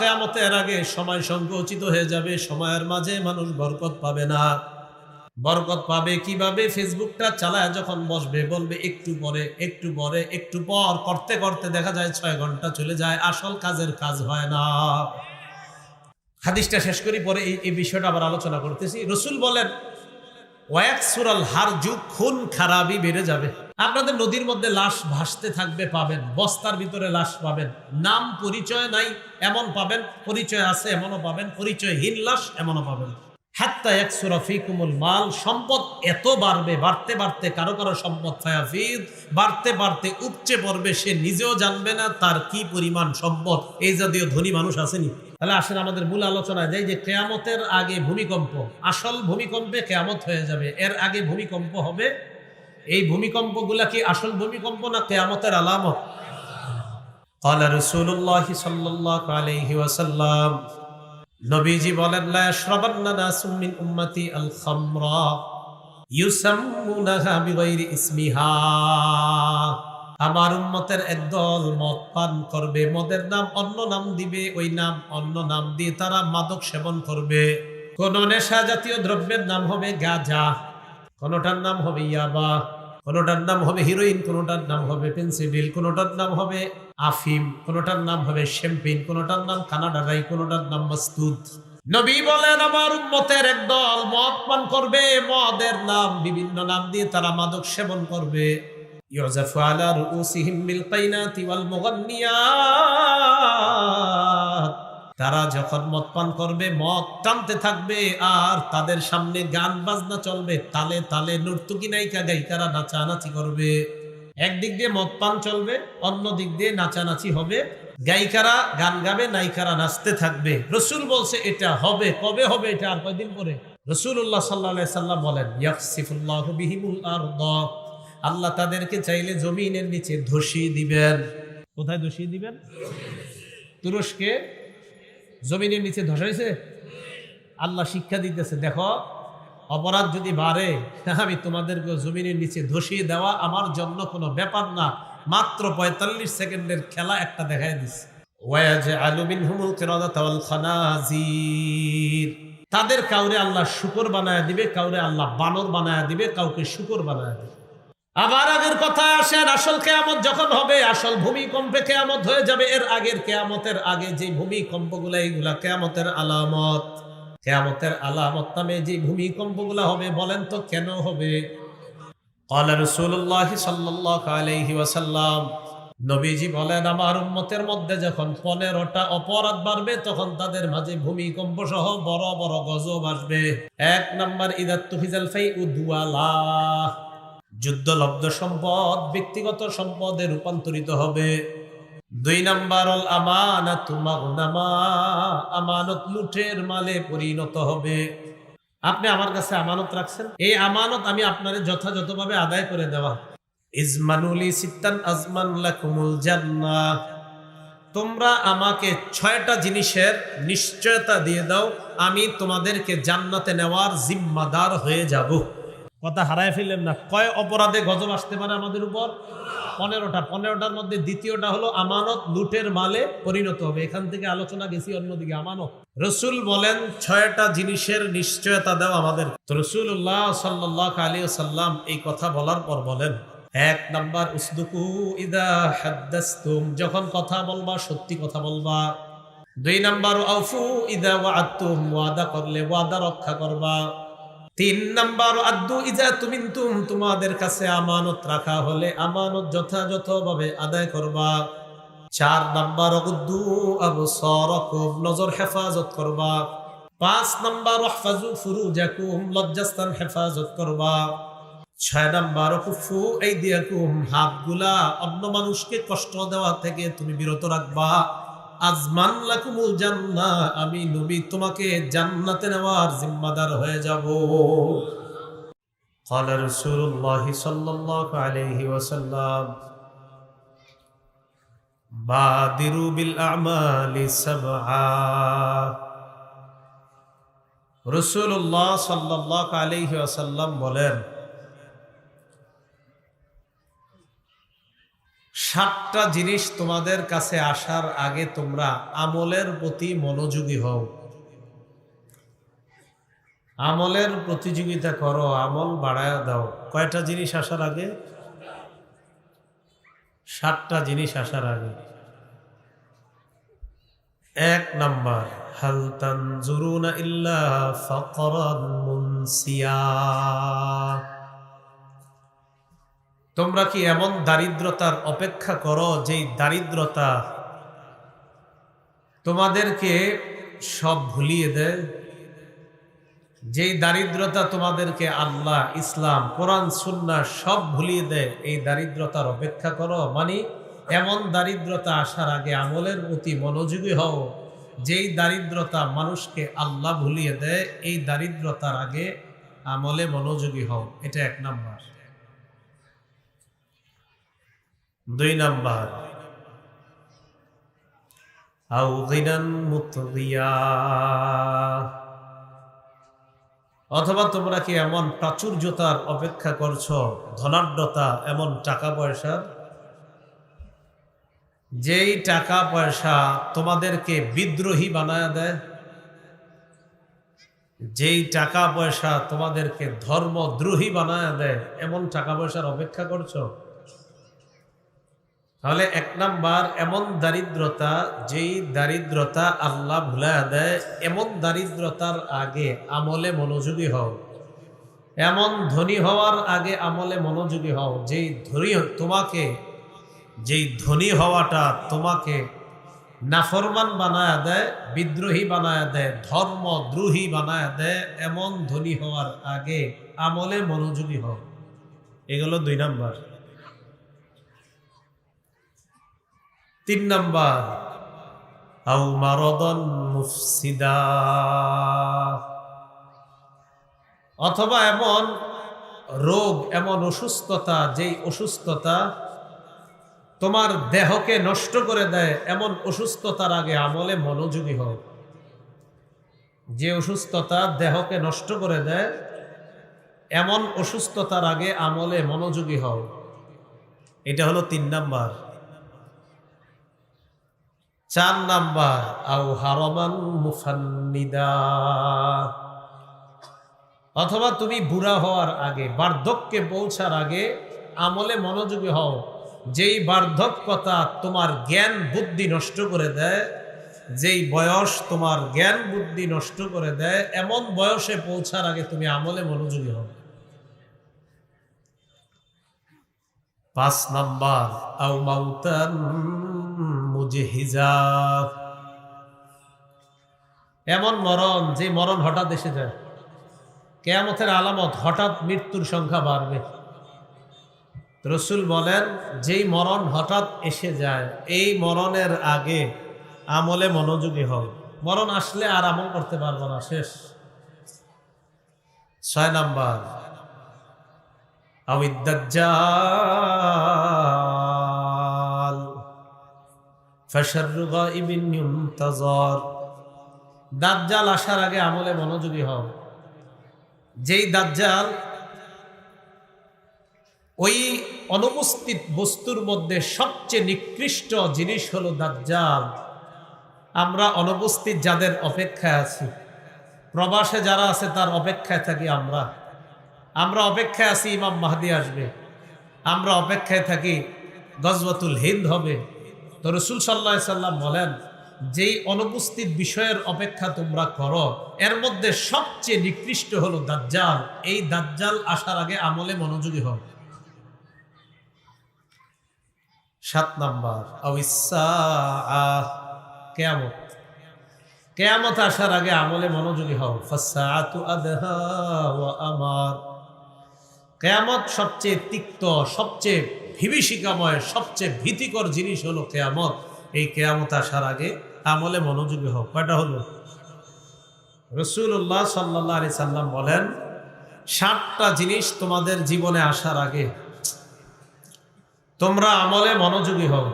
কিয়ামতের আগে সময় সংকুচিত হয়ে যাবে, সময়ের মাঝে মানুষ বরকত পাবে না। বরকত পাবে কিভাবে? ফেসবুকটা চালায় যখন বসবে, বলবে একটু পরে একটু পরে একটু পর, করতে করতে দেখা যায় 6 ঘন্টা চলে যায়, আসল কাজের কাজ হয় না। হাদিসটা শেষ করি, পরে এই বিষয়টা আবার আলোচনা করতেছি। রাসূল বলেন ওয়াকসুরাল হারজু, খুন খারাপি বেড়ে যাবে। আপনাদের নদীর মধ্যে লাশ ভাসতে থাকবে, পাবেন বস্তার ভিতরে লাশ পাবেন, নাম পরিচয় নাই এমন পাবেন, পরিচয় আছে এমনও পাবেন, পরিচয়হীন লাশ এমনও পাবেন। হাত্তা ইয়াকসুরা ফীকুমুল মাল, সম্পদ এত বাড়বে, বাড়তে বাড়তে কারো কারো সম্পদ ফায়াফিদ, বাড়তে বাড়তে উপচে পড়বে, সে নিজেও জানবে না তার কি পরিমাণ সম্পদ। এই জাতীয় ধনী মানুষ আসেনি। তাহলে আসেন আমাদের মূল আলোচনায় যাই, যে কিয়ামতের আগে ভূমিকম্প, আসল ভূমিকম্পে কিয়ামত হয়ে যাবে, এর আগে ভূমিকম্প হবে। এই ভূমিকম্পগুলা কি আসল ভূমিকম্প না কিয়ামতের আলামত? ক্বালা রাসূলুল্লাহ সাল্লাল্লাহু আলাইহি ওয়াসাল্লাম, নবীজি বলেন লা ইয়াশরাবান্না নাসুম মিন উম্মতি আল খামরা ইউসাম্মুনাহা বিগাইরি ইসমিহা, আমার উম্মতের একদল মদ পান করবে, মদের নাম অন্য নাম দিবে, ওই নাম অন্য নাম দিয়ে তারা মাদক সেবন করবে। কোন নেশা জাতীয় দ্রব্যের নাম হবে গাঁজা, কোনটার নাম হবে ইয়াবা, কোনটার নাম হবে হিরোইন, কোনটার নাম হবে পেন্সিডিল, কোনটার নাম হবে আফিম, কোনটার নাম হবে শ্যাম্পেন, কোনটার নাম কানাডা রাই, কোনটার নাম মাস্তুদ। নবী বলেন আমার উম্মতের একদল মদ পান করবে, মদের নাম বিভিন্ন নাম দিয়ে তারা মাদক সেবন করবে। ইউযাফু আলা রুউসিহিম বিল কাইনাতি ওয়াল মুগান্নিয়াত, তারা যখন মদ পান করবে মদ টানতে থাকবে, আর তাদের সামনে গান বাজনা চলবে, তালে তালে নর্তকী নায়িকা গায়িকারা নাচানাচি করবে। একদিক দিয়ে মদ পান চলবে, অন্য দিক দিয়ে নাচানাচি হবে, গায়িকারা গান গাবে, নায়িকারা নাচতে থাকবে। রাসূল বলছে এটা হবে, কবে হবে এটা? আর কয়দিন পরে। রাসূলুল্লাহ সাল্লাল্লাহু আলাইহি সাল্লাম বলেন ইয়াখসিফুল্লাহু বিহিমুল আরদ, আল্লাহ তাদেরকে চাইলে জমিনের নিচে ধসিয়ে দিবেন। কোথায় ধসিয়ে দিবেন? তুরস্কে জমিনের নিচে ধসাইছে। আল্লাহ শিক্ষা দিতেছে, দেখো অপরাধ যদি বাড়ে, আমি তোমাদেরকে জমিনের নিচে ধসিয়ে দেওয়া আমার জন্য কোনো ব্যাপার না, মাত্র 45 সেকেন্ডের খেলা একটা দেখায় দিচ্ছে। ওয়াজআলু মিনহুমুল কিরাদাতা ওয়াল খানাজির, তাদের কাউরে আল্লাহ শুকর বানায় দিবে, কাউরে আল্লাহ বানর বানায় দিবে, কাউকে শুকর বানায় দিবে। আবার আগের কথা আসেন, আসল কিয়ামত যখন হবে, আসল ভূমিকম্পে কিয়ামত হয়ে যাবে। এর আগের কিয়ামতের আগে যে ভূমিকম্পগুলা, এইগুলা কিয়ামতের আলামত। কিয়ামতের আলামত নামে যে ভূমিকম্পগুলা হবে, বলেন তো কেন হবে? ক্বালা রাসূলুল্লাহ সাল্লাল্লাহু আলাইহি ওয়াসাল্লাম, নবীজি বলেন আমার উম্মতের মধ্যে যখন 15টা অপরাধ বাড়বে, তখন তাদের মাঝে ভূমিকম্প সহ বড় বড় গজব আসবে। 1 নাম্বার ইদাতুফিজাল ফাইউ দুয়ালা, যুদ্ধলব্ধ সম্পদ ব্যক্তিগত সম্পদে রূপান্তরিত হবে। 2 নাম্বার আল আমানাতু মাগনামা, আমানত লুটের মালে পরিণত হবে। আপনি আমার কাছে আমানত রাখছেন, এই আমানত আমি আপনারে যথাযথভাবে আদায় করে দেওয়া। ইজমানুলি সিত্তান আজমান লাকুমুল জান্নাহ, তোমরা আমাকে 6টা জিনিসের নিশ্চয়তা দিয়ে দাও, আমি তোমাদেরকে জান্নাতে নেওয়ার জিম্মাদার হয়ে যাব। কথা হারায় ফেললেন না। কয় অপরাধে গজব আসতে পারে আমাদের উপর? 15টা। 15টার মধ্যে দ্বিতীয়টা হলো আমানত লুটের মালে পরিণত হবে। এখান থেকে আলোচনা গেছি অন্যদিকে। আমানত, রাসূল বলেন 6টা জিনিসের নিশ্চয়তা দাও আমাদের। তো রাসূলুল্লাহ সাল্লাল্লাহু আলাইহি ওয়াসাল্লাম এই কথা বলার পর বলেন, 1 নাম্বার উসদুকু ইদা হাদ্দাসতুম, যখন কথা বলবা সত্যি কথা বলবা। 2 নাম্বার আউফু ইদা ওয়াআদতুম, ওয়াদা করলে ওয়াদা রক্ষা করবা। 3 নাম্বার আদ্দু ইজা তুমিনতুম, তোমাদের কাছে আমানত রাখা হলে আমানত যথাযথভাবে আদায় করবা। 4 নাম্বার উদ্দু আবসারাকুম, নজর হেফাজত করবা। 5 নাম্বার ওয়াহফাজু ফুরুজাকুম, লজ্জাস্থান হেফাজত করবা। 6 নাম্বার কুফু আইদিয়াকুম, হাতগুলা অন্য মানুষকে কষ্ট দেওয়া থেকে তুমি বিরত রাখবা। আজমান লাকুমুল জান্নাহ, আমি নবী তোমাকে জান্নাতে নেওয়ার জিম্মাদার হয়ে যাব। ক্বালা রাসূলুল্লাহ সাল্লাল্লাহু আলাইহি ওয়াসাল্লাম বাদিরু বিল আমালি সাবআ, রাসূলুল্লাহ সাল্লাল্লাহু আলাইহি ওয়াসাল্লাম বলেন 7টা জিনিস তোমাদের কাছে আসার আগে তোমরা আমলের প্রতি মনোযোগী হও, আমলের প্রতিযোগিতা করো, আমল বাড়ায় দাও। কয়টা জিনিস আসার আগে? 7টা জিনিস আসার আগে। 1 নাম্বার, হাল তানজুরুনা ইল্লা ফাকরান মুনসিয়া। তোমরা কি এমন দারিদ্রতার অপেক্ষা করো যেই দারিদ্রতা তোমাদেরকে সব ভুলিয়ে দেয়? যেই দারিদ্রতা তোমাদেরকে আল্লাহ, ইসলাম, কোরআন, সুন্নাহ সব ভুলিয়ে দেয়, এই দারিদ্রতার অপেক্ষা করো? মানে এমন দারিদ্রতা আসার আগে আমলের প্রতি মনোযোগী হও যেই দারিদ্রতা মানুষকে আল্লাহ ভুলিয়ে দেয়, এই দারিদ্রতার আগে আমলে মনোযোগী হও। এটা 1 নাম্বার। 2 নাম্বার, আও গিনান মুতগিয়া। অথবা তোমরা কি এমন প্রাচুর্যতার অপেক্ষা করছো, ধনাঢ্যতা, এমন টাকা পয়সার, যেই টাকা পয়সা তোমাদেরকে বিদ্রোহী বানায় দেয়, যেই টাকা পয়সা তোমাদেরকে ধর্মদ্রোহী বানায় দেয়, এমন টাকা পয়সার অপেক্ষা করছো? তাহলে 1 নাম্বার, এমন দারিদ্রতা যেই দারিদ্রতা আল্লাহ ভুলায় দেয়, এমন দারিদ্রতার আগে আমলে মনোযোগী হও। এমন ধনী হওয়ার আগে আমলে মনোযোগী হও যেই ধনী হওয়াটা তোমাকে নাফরমান বানায় দেয়, বিদ্রোহী বানায় দেয়, ধর্মদ্রোহী বানায় দেয়, এমন ধনী হওয়ার আগে আমলে মনোযোগী হও। এগুলো 2 নাম্বার। 3 নাম্বার, আও মারাদান মুফসিদা। অথবা এমন রোগ, এমন অসুস্থতা, যেই অসুস্থতা তোমার দেহকে নষ্ট করে দেয়, এমন অসুস্থতার আগে আমলে মনোযোগী হও। যে অসুস্থতা দেহকে নষ্ট করে দেয়, এমন অসুস্থতার আগে আমলে মনোযোগী হও। এটা হলো 3 নাম্বার। 4 নাম্বার, আও হারামান মুফান্নিদা। অথবা তুমি বুড়া হওয়ার আগে, বার্ধক্যে পৌঁছার আগে আমলে মনোযোগী হও যেই বার্ধক্যতা তোমার জ্ঞান বুদ্ধি নষ্ট করে দেয়, যেই বয়স তোমার জ্ঞান বুদ্ধি নষ্ট করে দেয়, এমন বয়সে পৌঁছার আগে তুমি আমলে মনোযোগী হও। 5 নাম্বার, আও মাউতান মুজহিজা। এমন মরণ, যে মরণ হঠাৎ এসে যায়। কিয়ামতের আলামত, হঠাৎ মৃত্যুর সংখ্যা বাড়বে। রাসূল বলেন, যেই মরণ হঠাৎ এসে যায়, এই মরণের আগে আমলে মনোযোগী হও। মরণ আসলে আর আমল করতে পারবো না, শেষ। 6 নাম্বার, আও দাজ্জাল ফাশাররু গায়বিন ইউনতাজার। দাজ্জাল আসার আগে আমলে মনোযোগী হও। যেই দাজ্জাল, ওই অনুপস্থিত বস্তুর মধ্যে সবচেয়ে নিকৃষ্ট জিনিস হলো দাজ্জাল। আমরা অনুপস্থিত যাদের অপেক্ষায় আছি, প্রবাসে যারা আছে তার অপেক্ষায় থাকি আমরা অপেক্ষায় আছি ইমাম মাহদি আসবে, আমরা অপেক্ষায় থাকি গজওয়াতুল হিন্দ হবে। তো রাসূল সাল্লাল্লাহু আলাইহি সাল্লাম বলেন, যেই অনুপস্থিত বিষয়ের অপেক্ষা তোমরা করো, এর মধ্যে সবচেয়ে নিকৃষ্ট হলো দাজ্জাল। এই দাজ্জাল আসার আগে আমলে মনোযোগী হও। 7 নাম্বার, কিয়ামত। কিয়ামত আসার আগে আমলে মনোযোগী হও। ফাসসাআতু আদহা ওয়া আমার। কিয়ামত সবচেয়ে তিক্ত, সবচেয়ে বিভীষিকাময়, সবচেয়ে ভীতিকর জিনিস হলো কিয়ামত। এই কিয়ামত আসার আগে আমলে মনোযোগী হও। কয়টা হলো? রাসূলুল্লাহ সাল্লাল্লাহু আলাইহি সাল্লাম বলেন, 7টা জিনিস তোমাদের জীবনে আসার আগে তোমরা আমলে মনোযোগী হও।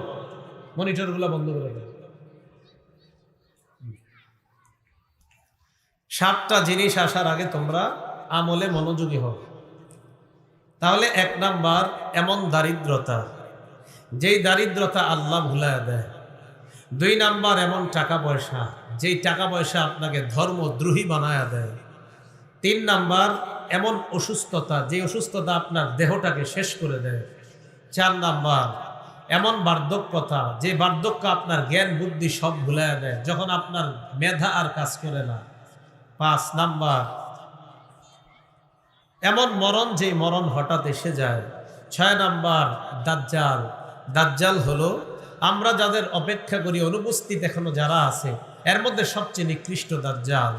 মনিটরগুলো বন্ধ করে দাও। 7টা জিনিস আসার আগে তোমরা আমলে মনোযোগী হও। তাহলে 1 নাম্বার, এমন দারিদ্রতা যেই দারিদ্রতা আল্লাহ ভুলায় দেয়। 2 নাম্বার এমন টাকা পয়সা, যেই টাকা পয়সা আপনাকে ধর্মদ্রোহী বানায় দেয়। 3 নাম্বার এমন অসুস্থতা, যে অসুস্থতা আপনার দেহটাকে শেষ করে দেয়। 4 নাম্বার এমন বার্ধক্যতা, যে বার্ধক্য আপনার জ্ঞান বুদ্ধি সব ভুলায় দেয়, যখন আপনার মেধা আর কাজ করে না। 5 নাম্বার এমন মরণ, যে মরণ হঠাৎ এসে যায়। 6 নাম্বার দাজ্জাল। দাজ্জাল হলো আমরা যাদের অপেক্ষা করি, অনুপস্থিত এখনো যারা আছে, এর মধ্যে সবচেয়ে নিকৃষ্ট দাজ্জাল।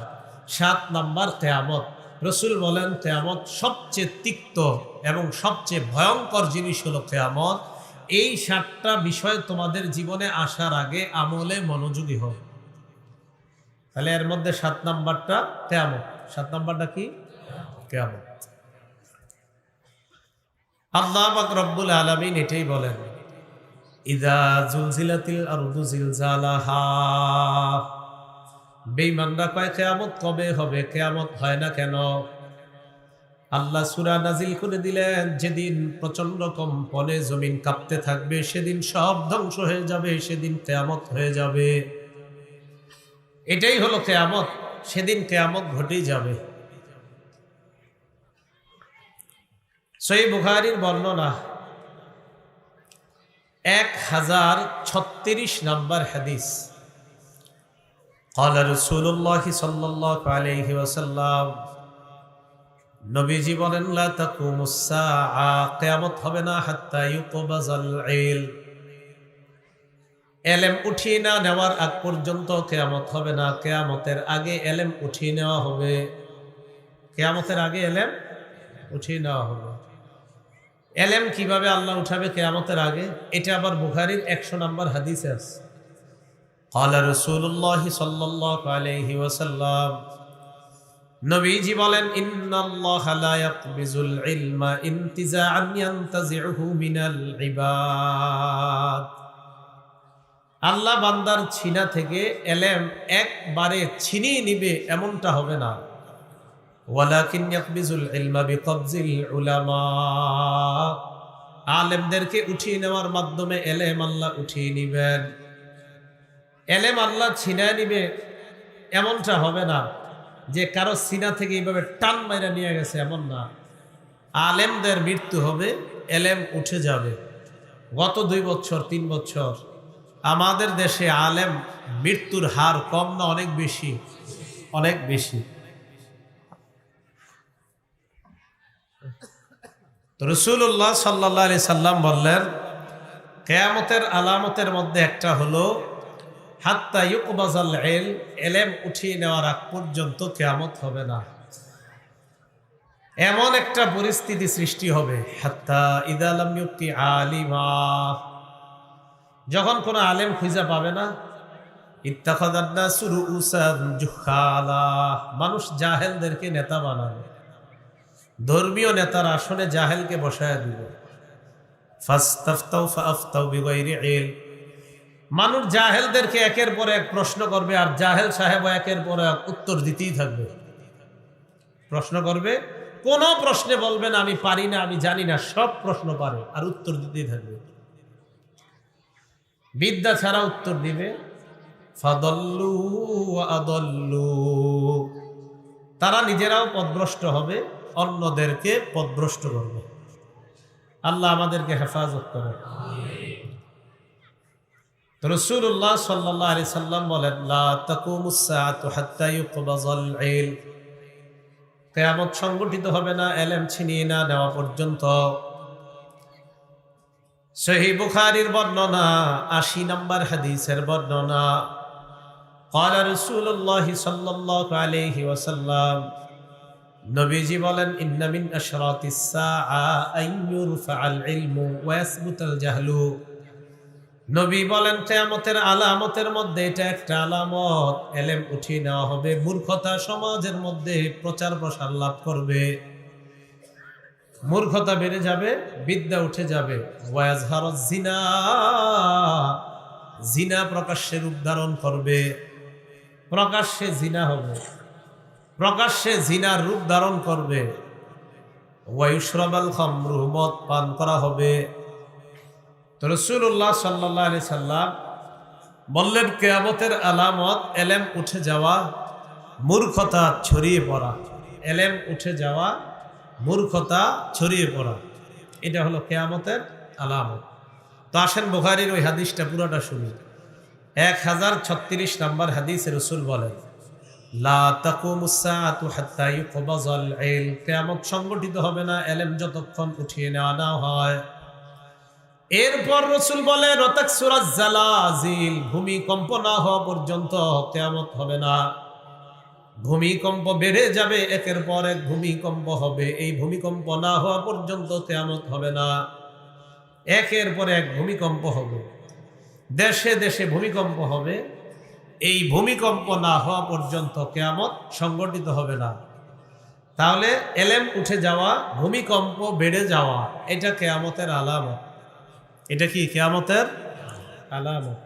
7 নাম্বার কিয়ামত। রসুল বলেন কিয়ামত সবচেয়ে তিক্ত এবং সবচেয়ে ভয়ঙ্কর জিনিস হলো কিয়ামত। এই 7টা বিষয় তোমাদের জীবনে আসার আগে আমলে মনোযোগী হোক। তাহলে এর মধ্যে 7 নাম্বারটা কিয়ামত। 7 নাম্বারটা কি? কিয়ামত। আল্লাহ পাক রব্বুল আলামিন এটাই বলেন, ইযা জুলজিলাতিল আরদু জিলজালাহা। বেঈমানরা কয় কিয়ামত কবে হবে? কিয়ামত হয় না কেন? আল্লাহ সূরা নাজিল করে দিলেন, যেদিন প্রচন্ড কম্পনে জমিন কাঁপতে থাকবে, সেদিন সব ধ্বংস হয়ে যাবে, সেদিন কিয়ামত হয়ে যাবে। এটাই হলো কিয়ামত। সেদিন কিয়ামত ঘটেই যাবে। সহিহ বুখারীর বর্ণনা 1036 নম্বর হাদিস। قال رسول الله صلى الله عليه وسلم, নবীজি বলেন, লা তাকুমুস সাআ, কিয়ামত হবে না হাত্তা ইউকবাজাল ইলম। ইলম উঠিয়ে না নেওয়ার আগ পর্যন্ত কিয়ামত হবে না। কিয়ামতের আগে ইলম উঠিয়ে নেওয়া হবে। কিয়ামতের আগে ইলম উঠিয়ে নেওয়া হবে। ইলম কিভাবে আল্লাহ উঠাবে কিয়ামতের আগে? এটা আবার বুখারীর 100 নম্বর হাদিসে আছে। قال رسول الله صلى الله عليه وسلم, নবীজি বলেন, ইন্নাল্লাহা লা ইয়াকবিজুল ইলমা ইনতিজাআন ইয়ানতাজিউহু মিনাল ইবাদ। আল্লাহ বান্দার ছিনা থেকে ইলম একবারে ছিনিয়ে নিবে এমনটা হবে না। ওয়ালাকিন ইয়াকবিজুল ইলমা বিকবজিল উলামা। আলেমদেরকে উঠিয়ে নেওয়ার মাধ্যমে ইলম আল্লাহ উঠিয়ে নিবেন। ইলম আল্লাহ ছিনায় নিবে এমনটা হবে না যে কারো সিনা থেকে এইভাবে টান মাইরা নিয়ে গেছে, এমন না। আলেমদের মৃত্যু হবে, ইলম উঠে যাবে। গত 2 বছর 3 বছর আমাদের দেশে আলেম মৃত্যুর হার কম না অনেক বেশি? অনেক বেশি। রাসূলুল্লাহ সাল্লাল্লাহু আলাইহি সাল্লাম বললেন, কিয়ামতের আলামতের মধ্যে একটা হলো হাত্তা ইউকবাজাল ইলম, ইলম উঠিয়ে নেওয়ার আগ পর্যন্ত কিয়ামত হবে না। এমন একটা পরিস্থিতি সৃষ্টি হবে, হাত্তা ইযা লাম ইউতি আলিমা, যখন কোনো আলেম খুঁজে পাবে না। ইত্তাখাযান নাসু রুউসান জুহালা, মানুষ জাহেলদেরকে নেতা বানাবে। ধর্মীয় নেতার আসনে জাহেলকে বসায় দিবে। ফাস্তাফতাউ ফাআফতাউ বিগাইরি ইলম, মানুষ জাহেলদেরকে একের পর এক প্রশ্ন করবে, আর জাহেল সাহেব একের পর এক উত্তর দিতেই থাকবে। প্রশ্ন করবে, কোন প্রশ্নে বলবেন আমি পারি না, আমি জানি না, সব প্রশ্ন পারে আর উত্তর দিতেই থাকবে। বিদ্যা ছাড়া উত্তর দিবে। ফাদাল্লু ওয়া আদাল্লু, তারা নিজেরাও পথভ্রষ্ট হবে, অন্যদেরকে পথভ্রষ্ট করবে। আল্লাহ আমাদেরকে হেফাজত করে। রাসূলুল্লাহ সাল্লাল্লাহু আলাইহি সাল্লাম বলেন, লা তাকুমুস সাআতু হাত্তা ইউকবাজাল ইলম, কিয়ামত সংগঠিত হবে না ইলম ছিনিয়ে না নেওয়া পর্যন্ত। সহিহ বুখারীর বর্ণনা 80 নম্বর হাদিসের বর্ণনা। قال رسول الله صلى الله عليه وسلم, নবীজি বলেন, ইন্না মিন আশরাতিস সাআ আন ইউরফাআল ইলমু ওয়া ইয়াসবুতাল জাহলু। নবী বলেন, কিয়ামতের আলামতের মধ্যে এটা একটা আলামত, ইলম উঠিয়ে নেওয়া হবে, মূর্খতা সমাজের মধ্যে প্রচার প্রসার লাভ করবে, মূর্খতা বেড়ে যাবে, বিদ্যা উঠে যাবে। ওয়া ইয়াজহারুজ জিনা, জিনা প্রকাশ্যে রূপ ধারণ করবে, প্রকাশ্যে জিনা হবে, প্রকাশ্যে জিনার রূপ ধারণ করবে। ওয়া ইউশরাবাল খামরু, মদ পান করা হবে। তো রাসূলুল্লাহ সাল্লাল্লাহু আলাইহি সাল্লাম বললেন, কিয়ামতের আলামত এলেম উঠে যাওয়া, মূর্খতা ছড়িয়ে পড়া। এলেম উঠে যাওয়া, মূর্খতা ছড়িয়ে পড়া, এটা হলো কিয়ামতের আলামত। তো আসেন বুখারীর ওই হাদিসটা পুরোটা শুনি। 1036 নম্বর হাদিসে রাসূল বলেন, লা তাকুমুস সাআতু হাত্তা ইউকবাযাল ইলম, কিয়ামত সংগঠিত হবে না এলেম যতক্ষণ উঠিয়ে নেওয়া না হয়। এরপর রাসূল বলেন, ওয়াতাকসুরাজ জালাজিল, ভূমিকম্প না হওয়া পর্যন্ত কিয়ামত হবে না। ভূমিকম্প বেড়ে যাবে, একের পর এক ভূমিকম্প হবে, এই ভূমিকম্প না হওয়া পর্যন্ত কিয়ামত হবে না। একের পর এক ভূমিকম্প হবে, দেশে দেশে ভূমিকম্প হবে, এই ভূমিকম্প না হওয়া পর্যন্ত কিয়ামত সংগঠিত হবে না। তাহলে এলেম উঠে যাওয়া, ভূমিকম্প বেড়ে যাওয়া, এটা কিয়ামতের আলামত। এটা কি কিয়ামতের আলামত?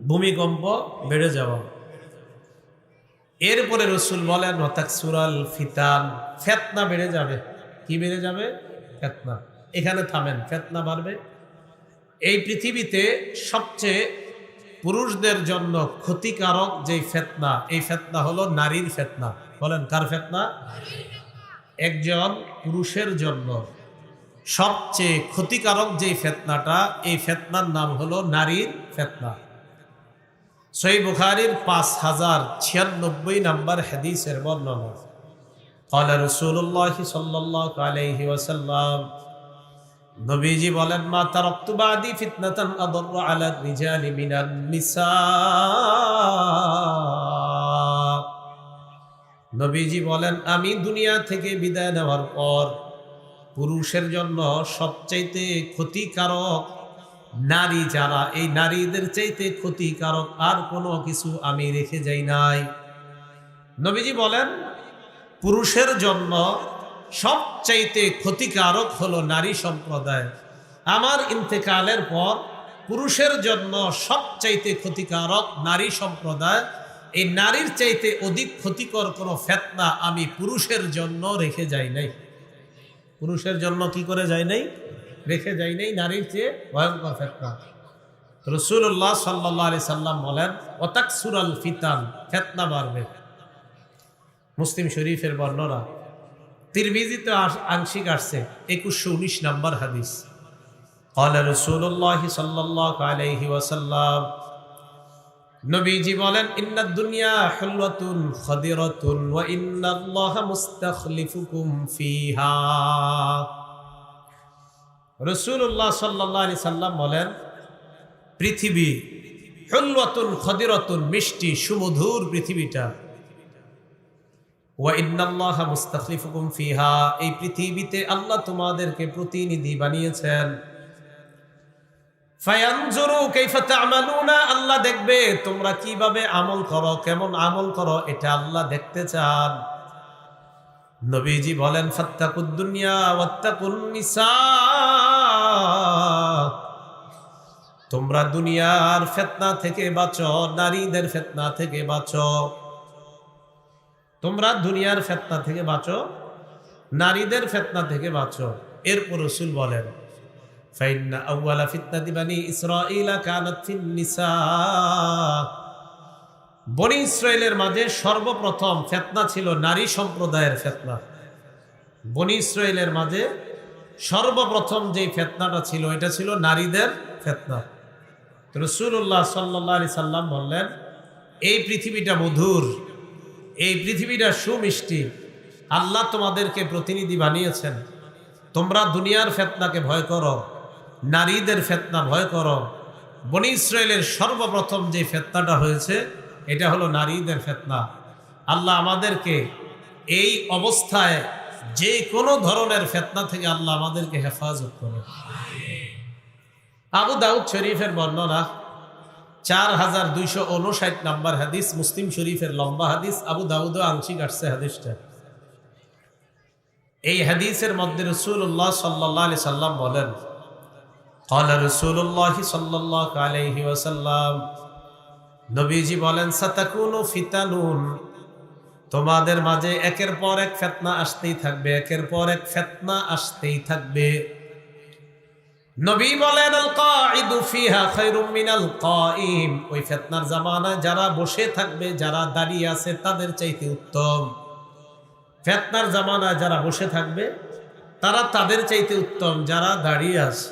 ভূমিকম্প বেড়ে যাওয়া। এরপরে রাসূল বলেন, ওয়াতাকসুরাল ফিতান, ফিতনা বেড়ে যাবে। কি বেড়ে যাবে? ফিতনা। এখানে থামেন, ফিতনা বাড়বে। এই পৃথিবীতে সবচেয়ে পুরুষদের জন্য ক্ষতিকারক যে ফিতনা, এই ফিতনা হলো নারীর ফিতনা। বলেন, কার ফিতনা? একজন পুরুষের জন্য সবচেয়ে ক্ষতিকারক যে ফিতনাটা, এই ফিতনার নাম হলো নারীর ফিতনা। সহিহ বুখারীর 5096 নম্বর হাদিসের বর্ণনা। ক্বালা রাসূলুল্লাহ সাল্লাল্লাহু আলাইহি ওয়াসাল্লাম, নবীজি বলেন, মা তারাকতু বাদি ফিতনাতান আদাররু আলা রিজালি মিনান নিসা। নবীজি বলেন, আমি দুনিয়া থেকে বিদায় নেওয়ার পর পুরুষের জন্য সবচাইতে ক্ষতিকারক নারী যারা, এই নারীদের চাইতে ক্ষতিকারক আর কোনো কিছু আমি রেখে যাই নাই। নবীজি বলেন, পুরুষের জন্য সবচাইতে ক্ষতিকারক হলো নারী সম্প্রদায়। আমার ইন্তেকালের পর পুরুষের জন্য সবচাইতে ক্ষতিকারক নারী সম্প্রদায়। এই নারীর চাইতে অধিক ক্ষতিকর কোনো ফিতনা আমি পুরুষের জন্য রেখে যাই নাই। পুরুষের জন্য কি করে যাই নাই? রেখে যাই নাই নারীর চেয়ে ভয়ঙ্কর ফিতনা। রাসূলুল্লাহ সাল্লাল্লাহু আলাইহি সাল্লাম বলেন, ওয়াতাকসুরাল ফিতান, ফিতনা বাড়বে। মুসলিম শরীফের বর্ণনা। তিরমিজিতে আংশিক আসছে 2119 নম্বর হাদিস। ক্বালা রাসূলুল্লাহ সাল্লাল্লাহু আলাইহি ওয়াসাল্লাম, নবীজি বলেন, ইন্নাদ দুনিয়া হুলওয়াতুন খাদিরাতুন ওয়া ইন্নাল্লাহা মুস্তাখলিফুকুম ফিহা। রাসূলুল্লাহ সাল্লাল্লাহু আলাইহি সাল্লাম বলেন, পৃথিবী হুলওয়াতুন খাদিরাতুন, মিষ্টি সুমধুর পৃথিবীটা। ওয়া ইন্নাল্লাহা মুস্তাখলিফুকুম ফিহা, এই পৃথিবীতে আল্লাহ তোমাদেরকে প্রতিনিধি বানিয়েছেন। ফায়ানজুরু কাইফা তা'মালুনা, আল্লাহ দেখবে তোমরা কিভাবে আমল করো, কেমন আমল করো, এটা আল্লাহ দেখতে চান। নবীজি বলেন, ফাত্তাকুদ দুনিয়া ওয়াত্তাকুন নিসা, তোমরা দুনিয়ার ফিতনা থেকে বাঁচো, নারীদের ফিতনা থেকে বাঁচো। তোমরা দুনিয়ার ফিতনা থেকে বাঁচো, নারীদের ফিতনা থেকে বাঁচো। এরপর রাসূল বলেন, ফাইন্না আউয়ালা ফিতনাতি বানি ইসরাঈলা কানাত ফিন নিসা, বনি ইসরাইলের মাঝে সর্বপ্রথম ফিতনা ছিল নারী সম্প্রদায়ের ফিতনা। বনি ইসরাইলের মাঝে সর্বপ্রথম যে ফিতনাটা ছিল, এটা ছিল নারীদের ফিতনা। তো রাসূলুল্লাহ সাল্লাল্লাহু আলাইহি সাল্লাম বললেন, এই পৃথিবীটা মধুর, এই পৃথিবীটা সুমিষ্টি, আল্লাহ তোমাদেরকে প্রতিনিধি বানিয়েছেন। তোমরা দুনিয়ার ফিতনাকে ভয় করো, নারীদের ফিতনা ভয় করো। বনি ইসরাইলের সর্বপ্রথম যে ফিতনাটা হয়েছে, এটা হলো নারীদের ফিতনা। আল্লাহ আমাদেরকে এই অবস্থায় যে কোনো ধরনের ফিতনা থেকে আল্লাহ আমাদেরকে হেফাজত করে। আবু দাউদ শরীফের বর্ণনা, 4259 নম্বর হাদিস, মুসলিম শরীফের লম্বা হাদিস, আবু দাউদও আংশিক আসছে হাদিসটা। এই হাদিসের মধ্যে রাসূলুল্লাহ সাল্লাল্লাহু আলাইহি সাল্লাম বলেন, ক্বালা রাসূলুল্লাহ সাল্লাল্লাহু আলাইহি ওয়াসাল্লাম, নবীজি বলেন, সাতাকুনু ফিতানুন, তোমাদের মাঝে একের পর এক ফিতনা আসতেই থাকবে, একের পর এক ফিতনা আসতেই থাকবে। নবী বলেন আল কাঈদু ফিহা খায়রুম মিনাল কাঈম, ওই ফিতনার জামানায় যারা বসে থাকবে, যারা দাঁড়িয়ে আছে তাদের চাইতে উত্তম। ফিতনার জামানায় যারা বসে থাকবে তারা তাদের চাইতে উত্তম যারা দাঁড়িয়ে আছে।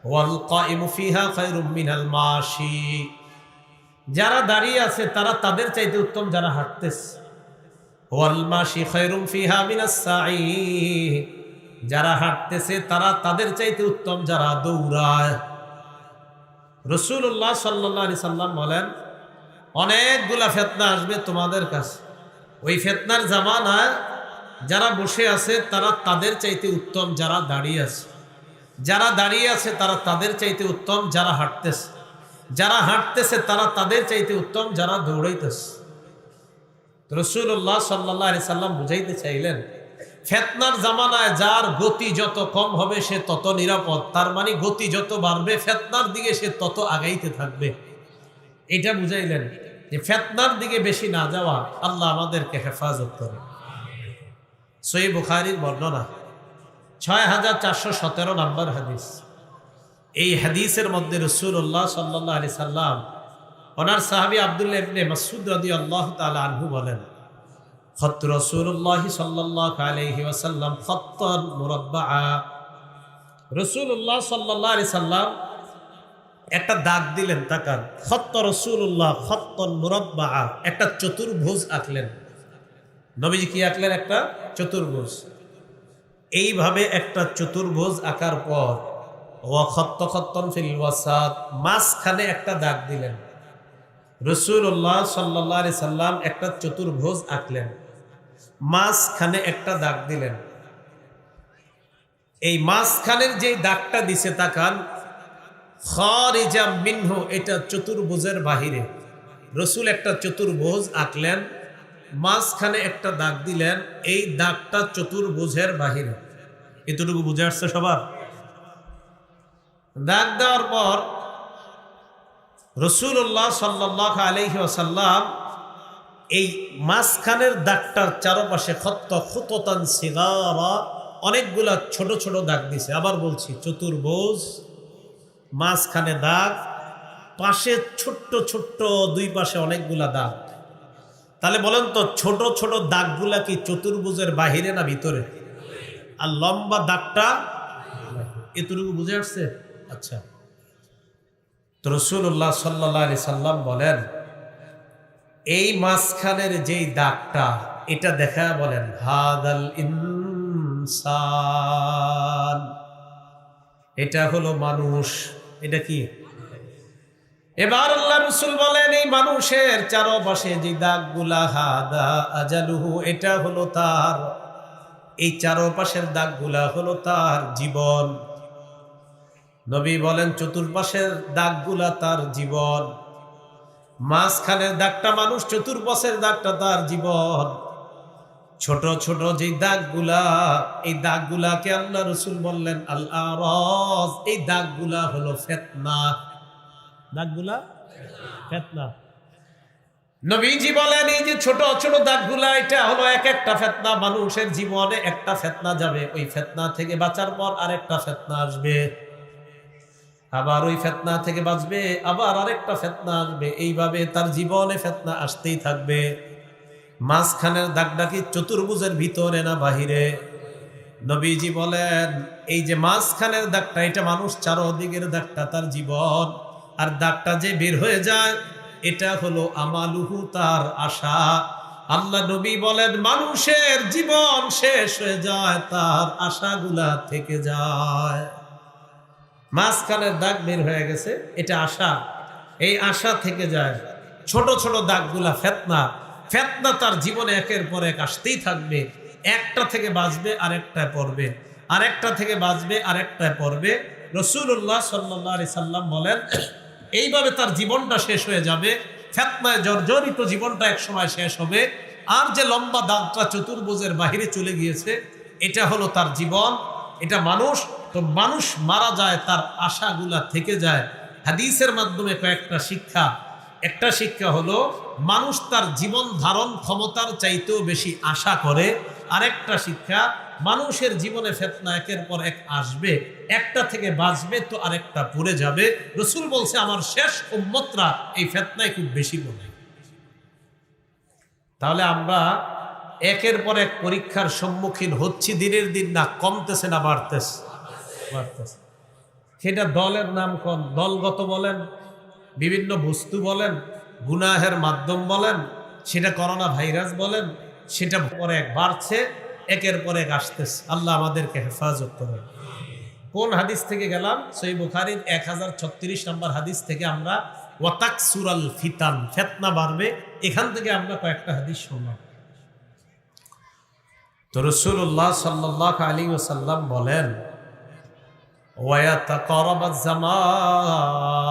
ওয়াল কাঈমু ফিহা খায়রুম মিনাল মাশি, যারা দাঁড়িয়ে আছে তারা তাদের চাইতে উত্তম যারা হাঁটতেছে। ওয়াল মাশি খায়রুম ফিহা মিনাস সাঈ, যারা হাঁটতেছে তারা তাদের চাইতে উত্তম যারা দৌড়ায়। রাসূলুল্লাহ সাল্লাল্লাহু আলাইহি সাল্লাম বলেন, অনেকগুলা ফিতনা আসবে তোমাদের কাছে, ওই ফিতনার জামানায় যারা বসে আছে তারা তাদের চাইতে উত্তম যারা দাঁড়িয়ে আছে, যারা দাঁড়িয়ে আছে তারা তাদের চাইতে উত্তম যারা হাঁটতেছে, যারা হাঁটতেছে তারা তাদের চাইতে উত্তম যারা দৌড়াইতেছে। রাসূলুল্লাহ সাল্লাল্লাহু আলাইহি সাল্লাম বুঝাইতে চাইলেন, ফিতনার জামানায় যার গতি যত কম হবে সে তত নিরাপদ, তার মানে গতি যত বাড়বে ফিতনার দিকে সে তত আগাইতে থাকবে। এটা বুঝাইলেন যে ফিতনার দিকে বেশি না যাওয়া। আল্লাহ আমাদেরকে হেফাজত করে। সহিহ বুখারীর বর্ণনা 6417 নম্বর হাদিস। এই হাদিসের মধ্যে রাসূলুল্লাহ সাল্লাল্লাহু আলাইহি সাল্লাম ওনার সাহাবী আব্দুল্লাহ ইবনে মাসউদ রাদিয়াল্লাহু তাআলা আনহু বলেন, খত রাসূলুল্লাহ সাল্লাল্লাহু আলাইহি ওয়াসাল্লাম খাত্তান মুরাব্বাআ, রাসূলুল্লাহ সাল্লাল্লাহু আলাইহি সাল্লাম একটা দাগ দিলেন। তাকান, খত্ত রাসূলুল্লাহ খাত্তান মুরাব্বাআ, একটা চতুর্ভুজ আঁকলেন। নবীজি কি আঁকলেন? একটা চতুর্ভুজ। এইভাবে একটা চতুর্ভুজ আঁকার পর ওয়া খত্ত খত্তান ফিল ওয়াসাত, মাঝখানে একটা দাগ দিলেন। রাসূলুল্লাহ সাল্লাল্লাহু আলাইহি সাল্লাম একটা চতুর্ভুজ আঁকলেন, মাঝখানে একটা দাগ দিলেন। এই মাঝখানের যে দাগটা দিছে, তাকান, খারিজা মিনহু, এটা চতুর্ভুজের বাহিরে। রাসূল একটা চতুর্ভুজ আঁকলেন, মাঝখানে একটা দাগ দিলেন, এই দাগটা চতুর্ভুজের বাহিরে। এতটুকু বুঝে আসছে সবার? দাগ দেওয়ার পর রাসূলুল্লাহ সাল্লাল্লাহু আলাইহি ওয়াসাল্লাম এই মাঝখানের দাগটার চারপাশে খত্ত খুততান সিগারা, অনেকগুলা ছোট ছোট দাগ দিছে। আবার বলছি, চতুর্ভুজ, মাঝখানে দাগ, পাশে ছোট্ট ছোট্ট দুই পাশে অনেকগুলা দাগ। তাহলে বলেন তো, ছোট ছোট দাগগুলা কি চতুর্ভুজের বাহিরে না ভিতরে? আর লম্বা দাগটা, এতটুকু বুঝে আসছে? আচ্ছা, তো রাসূলুল্লাহ সাল্লাল্লাহু আলাইহি সাল্লাম বলেন, এই মাঝখানের যেই দাগটা, এটা দেখা বলেন, হাদাল ইনসান, এটা হলো মানুষ। এটা কি? এবার আল্লাহ রাসূল বলেন, এই মানুষের চারপাশে যে দাগগুলা, হাদা আজালুহু, এটা হলো তার, এই চারপাশের দাগগুলা হলো তার জীবন। নবী বলেন, চতুর্পাশের দাগগুলা তার জীবন, মাঝখানের দাগটা মানুষ, চতুর্পাশের দাগটা তার জীবন। ছোট ছোট যে দাগগুলা, এই দাগগুলাকে আল্লাহ রাসূল বললেন আল আরাজ, এই দাগগুলা হলো ফিতনা। দাগগুলা ফিতনা। নবীজি বলেন, এই যে ছোট ছোট দাগগুলা, এটা হলো এক একটা ফিতনা। মানুষের জীবনে একটা ফিতনা যাবে, ওই ফিতনা থেকে বাঁচার পর আরেকটা ফিতনা আসবে, আবার ওই ফিতনা থেকে বাঁচবে, আবার আরেকটা ফিতনা আসবে। এইভাবে তার জীবনে ফিতনা আসতেই থাকবে। মাঝখানের দাগটা কি চতুর্ভুজের ভিতরে না বাহিরে? নবীজি বলেন, এই যে মাঝখানের দাগটা, এটা মানুষ, চারদিকের দাগটা তার জীবন। আর দাগটা যে বের হয়ে যায়, এটা হলো আমালুহু, তার আশা। আল্লাহ নবী বলেন, মানুষের জীবন শেষ হয়ে যায়, তার আশাগুলা থেকে যায়। মাঝখানের দাগ বের হয়ে গেছে, এটা আশা, এই আশা থেকে যায়। ছোট ছোট দাগগুলা ফিতনা। ফিতনা তার জীবনে একের পর এক আসতেই থাকবে। একটা থেকে বাঁচবে, আরেকটায় পড়বে, আরেকটা থেকে বাঁচবে, আরেকটায় পড়বে। রাসূলুল্লাহ সাল্লাল্লাহু আলাইহি সাল্লাম বলেন, এইভাবে তার জীবনটা শেষ হয়ে যাবে। ফিতনায় জর্জরিত জীবনটা এক সময় শেষ হবে। আর যে লম্বা দাগটা চতুর্ভুজের বাহিরে চলে গিয়েছে, এটা হলো তার জীবন, এটা মানুষ। তো মানুষ মারা যায়, তার আশাগুলা থেকে যায়। হাদিসের মাধ্যমে কয়েকটা শিক্ষা। একটা শিক্ষা হলো, মানুষ তার জীবন ধারণ ক্ষমতার চাইতেও বেশি আশা করে। আরেকটা শিক্ষা, মানুষের জীবনে ফিতনা একের পর এক আসবে, একটা থেকে বাঁচবে তো আরেকটা পড়ে যাবে। রাসূল বলছে আমার শেষ উম্মতরা এই ফিতনায় খুব বেশি পড়ে। তাহলে আমরা একের পর এক পরীক্ষার সম্মুখীন হচ্ছি, দিনের দিন না কমতেছে না বাড়তেছে? বাড়তেছে। সেটা দলের নাম কোন দলগত বলেন, বিভিন্ন বস্তু বলেন, গুনাহের মাধ্যম বলেন, সেটা করোনা ভাইরাস বলেন, সেটা পরে এক বাড়ছে, একের পর এক আসতেছে। আল্লাহ আমাদেরকে হেফাজত করে। কোন হাদিস থেকে গেলাম? সহিহ বুখারীর 1036 নম্বর হাদিস থেকে আমরা ওয়াতাকসুরাল ফিতান, ফিতনা বাড়বে, এখান থেকে আমরা কয়েকটা হাদিস শুনলাম। তো রাসূলুল্লাহ সাল্লাল্লাহু আলাইহি ওয়াসাল্লাম বলেন ওয়ায়াতাকারাবাজ জামান,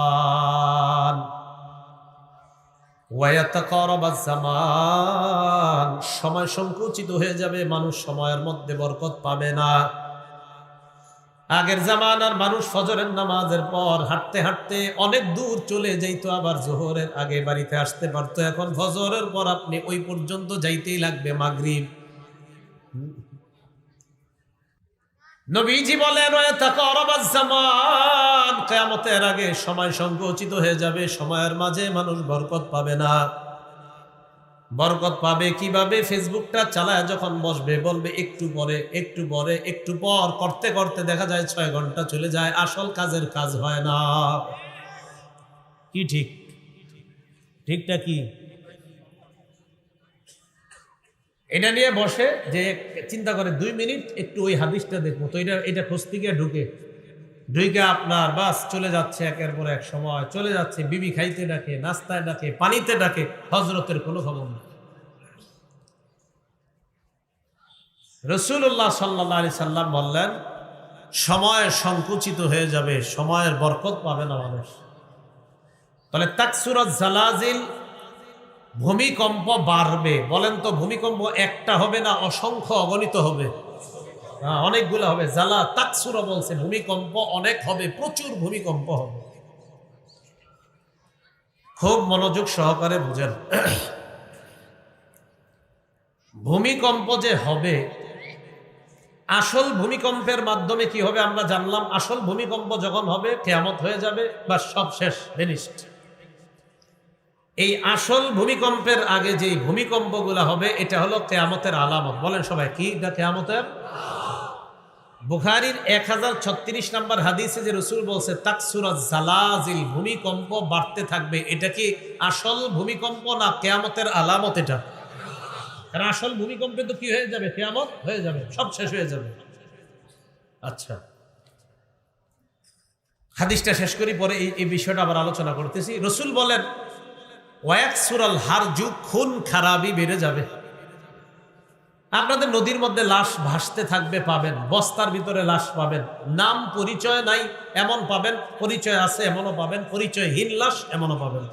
ওয়ায়াতাকারাবাজ জামান, সময় সংকুচিত হয়ে যাবে, মানুষ সময়ের মধ্যে বরকত পাবে না। আগের জামানার মানুষ ফজরের নামাজের পর হাঁটতে হাঁটতে অনেক দূর চলে যাইতো, আবার জোহরের আগে বাড়িতে আসতে পারতো। এখন ফজরের পর আপনি ওই পর্যন্ত যাইতেই লাগবে মাগরিব। নবীজি বলেন ওয়াতাকারাবাজ জামান, কিয়ামতের আগে সময় সংকুচিত হয়ে যাবে, সময়ের মাঝে মানুষ বরকত পাবে না। বরকত পাবে কিভাবে? ফেসবুকটা চালায় যখন বসবে বলবে একটু পরে একটু পরে একটু পর, করতে করতে দেখা যায় 6 ঘন্টা চলে যায়, আসল কাজের কাজ হয় না। কি ঠিক? ঠিকটা কি? এটা নিয়ে বসে যে চিন্তা করে 2 মিনিট একটু ওই হাদিসটা দেখবো, তো এটা খুঁজতে গিয়ে ঢুকে আপনার বাস চলে যাচ্ছে, একের পর এক সময় চলে যাচ্ছে। বিবি খাইতে ডাকে, নাস্তায় ডাকে, পানিতে ডাকে, হজরতের কোনো খবর নেই। রাসূলুল্লাহ সাল্লাল্লাহু আলাইহি সাল্লাম বললেন সময় সংকুচিত হয়ে যাবে, সময়ের বরকত পাবে না মানুষ। তাহলে তাকসুরাজ জালাজিল, ভূমিকম্প বাড়বে। বলেন তো ভূমিকম্প একটা হবে না, অসংখ্য অগণিত হবে? অনেকগুলো হবে। জালা তাকসুরা বলছে ভূমিকম্প অনেক হবে, প্রচুর ভূমিকম্প হবে। খুব মনোযোগ সহকারে বুঝেন। ভূমিকম্প যে হবে, আসল ভূমিকম্পের মাধ্যমে কি হবে আমরা জানলাম। আসল ভূমিকম্প যখন হবে কিয়ামত হয়ে যাবে, বা সব শেষ, ফিনিশড। এই আসল ভূমিকম্পের আগে যে ভূমিকম্পগুলো হবে এটা হলো কিয়ামতের আলামত। বলেন সবাই, কি এটা কিয়ামতের? বুখারীর 1036 নম্বর হাদিসে যে রাসূল বলছে তাকসুরাজ জালাজিল, ভূমিকম্প বাড়তে থাকবে, এটা কি আসল ভূমিকম্প না কিয়ামতের আলামত? এটা কারণ আসল ভূমিকম্পে তো কি হয়ে যাবে? কিয়ামত হয়ে যাবে, সব শেষ হয়ে যাবে। আচ্ছা, হাদিসটা শেষ করি, পরে এই বিষয়টা আবার আলোচনা করতেছি। রাসূল বলেন ওয়াকসুরাল হারজু, খুন খারাপি বেড়ে যাবে। আপনাদের নদীর মধ্যে লাশ ভাসতে থাকবে, পাবেন বস্তার ভিতরে লাশ পাবেন, নাম পরিচয় নাই এমন পাবেন, পরিচয় আছে এমনও পাবেন, পরিচয়হীন লাশ এমনও পাবেন।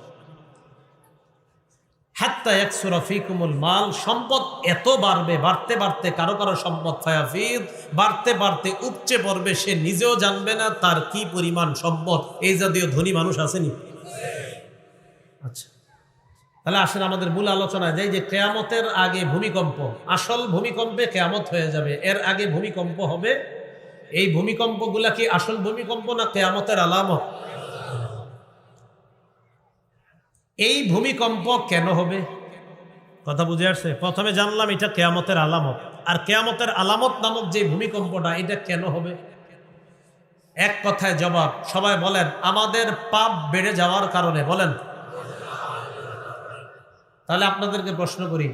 হাত্তা ইয়াকসুরা ফীকুমুল মাল, সম্পদ এত বাড়বে, বাড়তে বাড়তে কারো কারো সম্পদ ফায়াফিদ, বাড়তে বাড়তে উপচে পড়বে, সে নিজেও জানবে না তার কি পরিমাণ সম্পদ। এই জাতীয় ধনী মানুষ আসেনি? আচ্ছা, তাহলে আসেন আমাদের মূল আলোচনায় যাই, যে কিয়ামতের আগে ভূমিকম্প, আসল ভূমিকম্পে কিয়ামত হয়ে যাবে, এর আগে ভূমিকম্প হবে। এই ভূমিকম্পগুলা কি আসল ভূমিকম্প না কিয়ামতের আলামত? এই ভূমিকম্প কেন হবে? কথা বুঝে আসছে? প্রথমে জানলাম এটা কিয়ামতের আলামত, আর কিয়ামতের আলামত নামক যে ভূমিকম্পটা, এটা কেন হবে? এক কথায় জবাব, সবাই বলেন আমাদের পাপ বেড়ে যাওয়ার কারণে। বলেন। তাহলে আপনাদেরকে প্রশ্ন করি,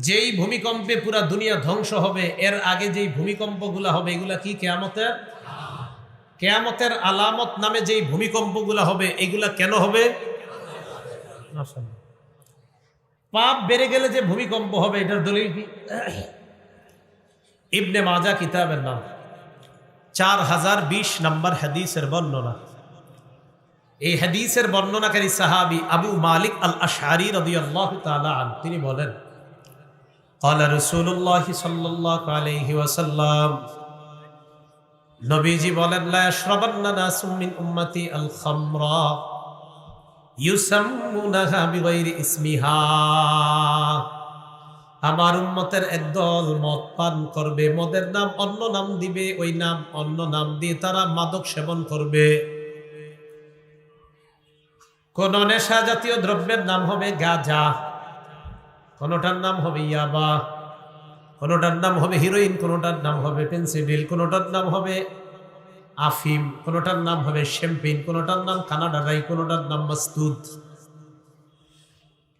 যেই ভূমিকম্পে পুরা দুনিয়া ধ্বংস হবে, এর আগে যেই ভূমিকম্পগুলো হবে এগুলা কি কিয়ামতের? কিয়ামতের আলামত নামে যেই ভূমিকম্পগুলো হবে এগুলা কেন হবে? পাপ বেড়ে গেলে যে ভূমিকম্প হবে, এটার দলিল কি? ইবনে মাজাহ কিতাবের নাম, 4020 নম্বর হাদিসের বর্ণনা। এই হাদিসের বর্ণনাকারী সাহাবী আবু মালিক আল আশআরী রাদিয়াল্লাহু তাআলা আনহু, তিনি বলেন ক্বালা রাসূলুল্লাহ সাল্লাল্লাহু আলাইহি ওয়াসাল্লাম, নবীজি বলেন লা ইয়াশরাবান্না নাসুম মিন উম্মতি আল খামরা ইউসাম্মুনাহা বিগাইরি ইসমিহা, আমার উম্মতের একদল মদ পান করবে, মদের নাম অন্য নাম দিবে, ওই নাম অন্য নাম দিয়ে তারা মাদক সেবন করবে। কোন নেশা জাতীয় দ্রব্যের নাম হবে গাঁজা, কোনটার নাম হবে ইয়াবা, কোনটার নাম হবে হিরোইন, কোনটার নাম হবে পেন্সিডিল, কোনটার নাম হবে আফিম, কোনটার নাম হবে শ্যাম্পেন, কোনটার নাম কানাডারাই, কোনটার নাম মাস্তুদ।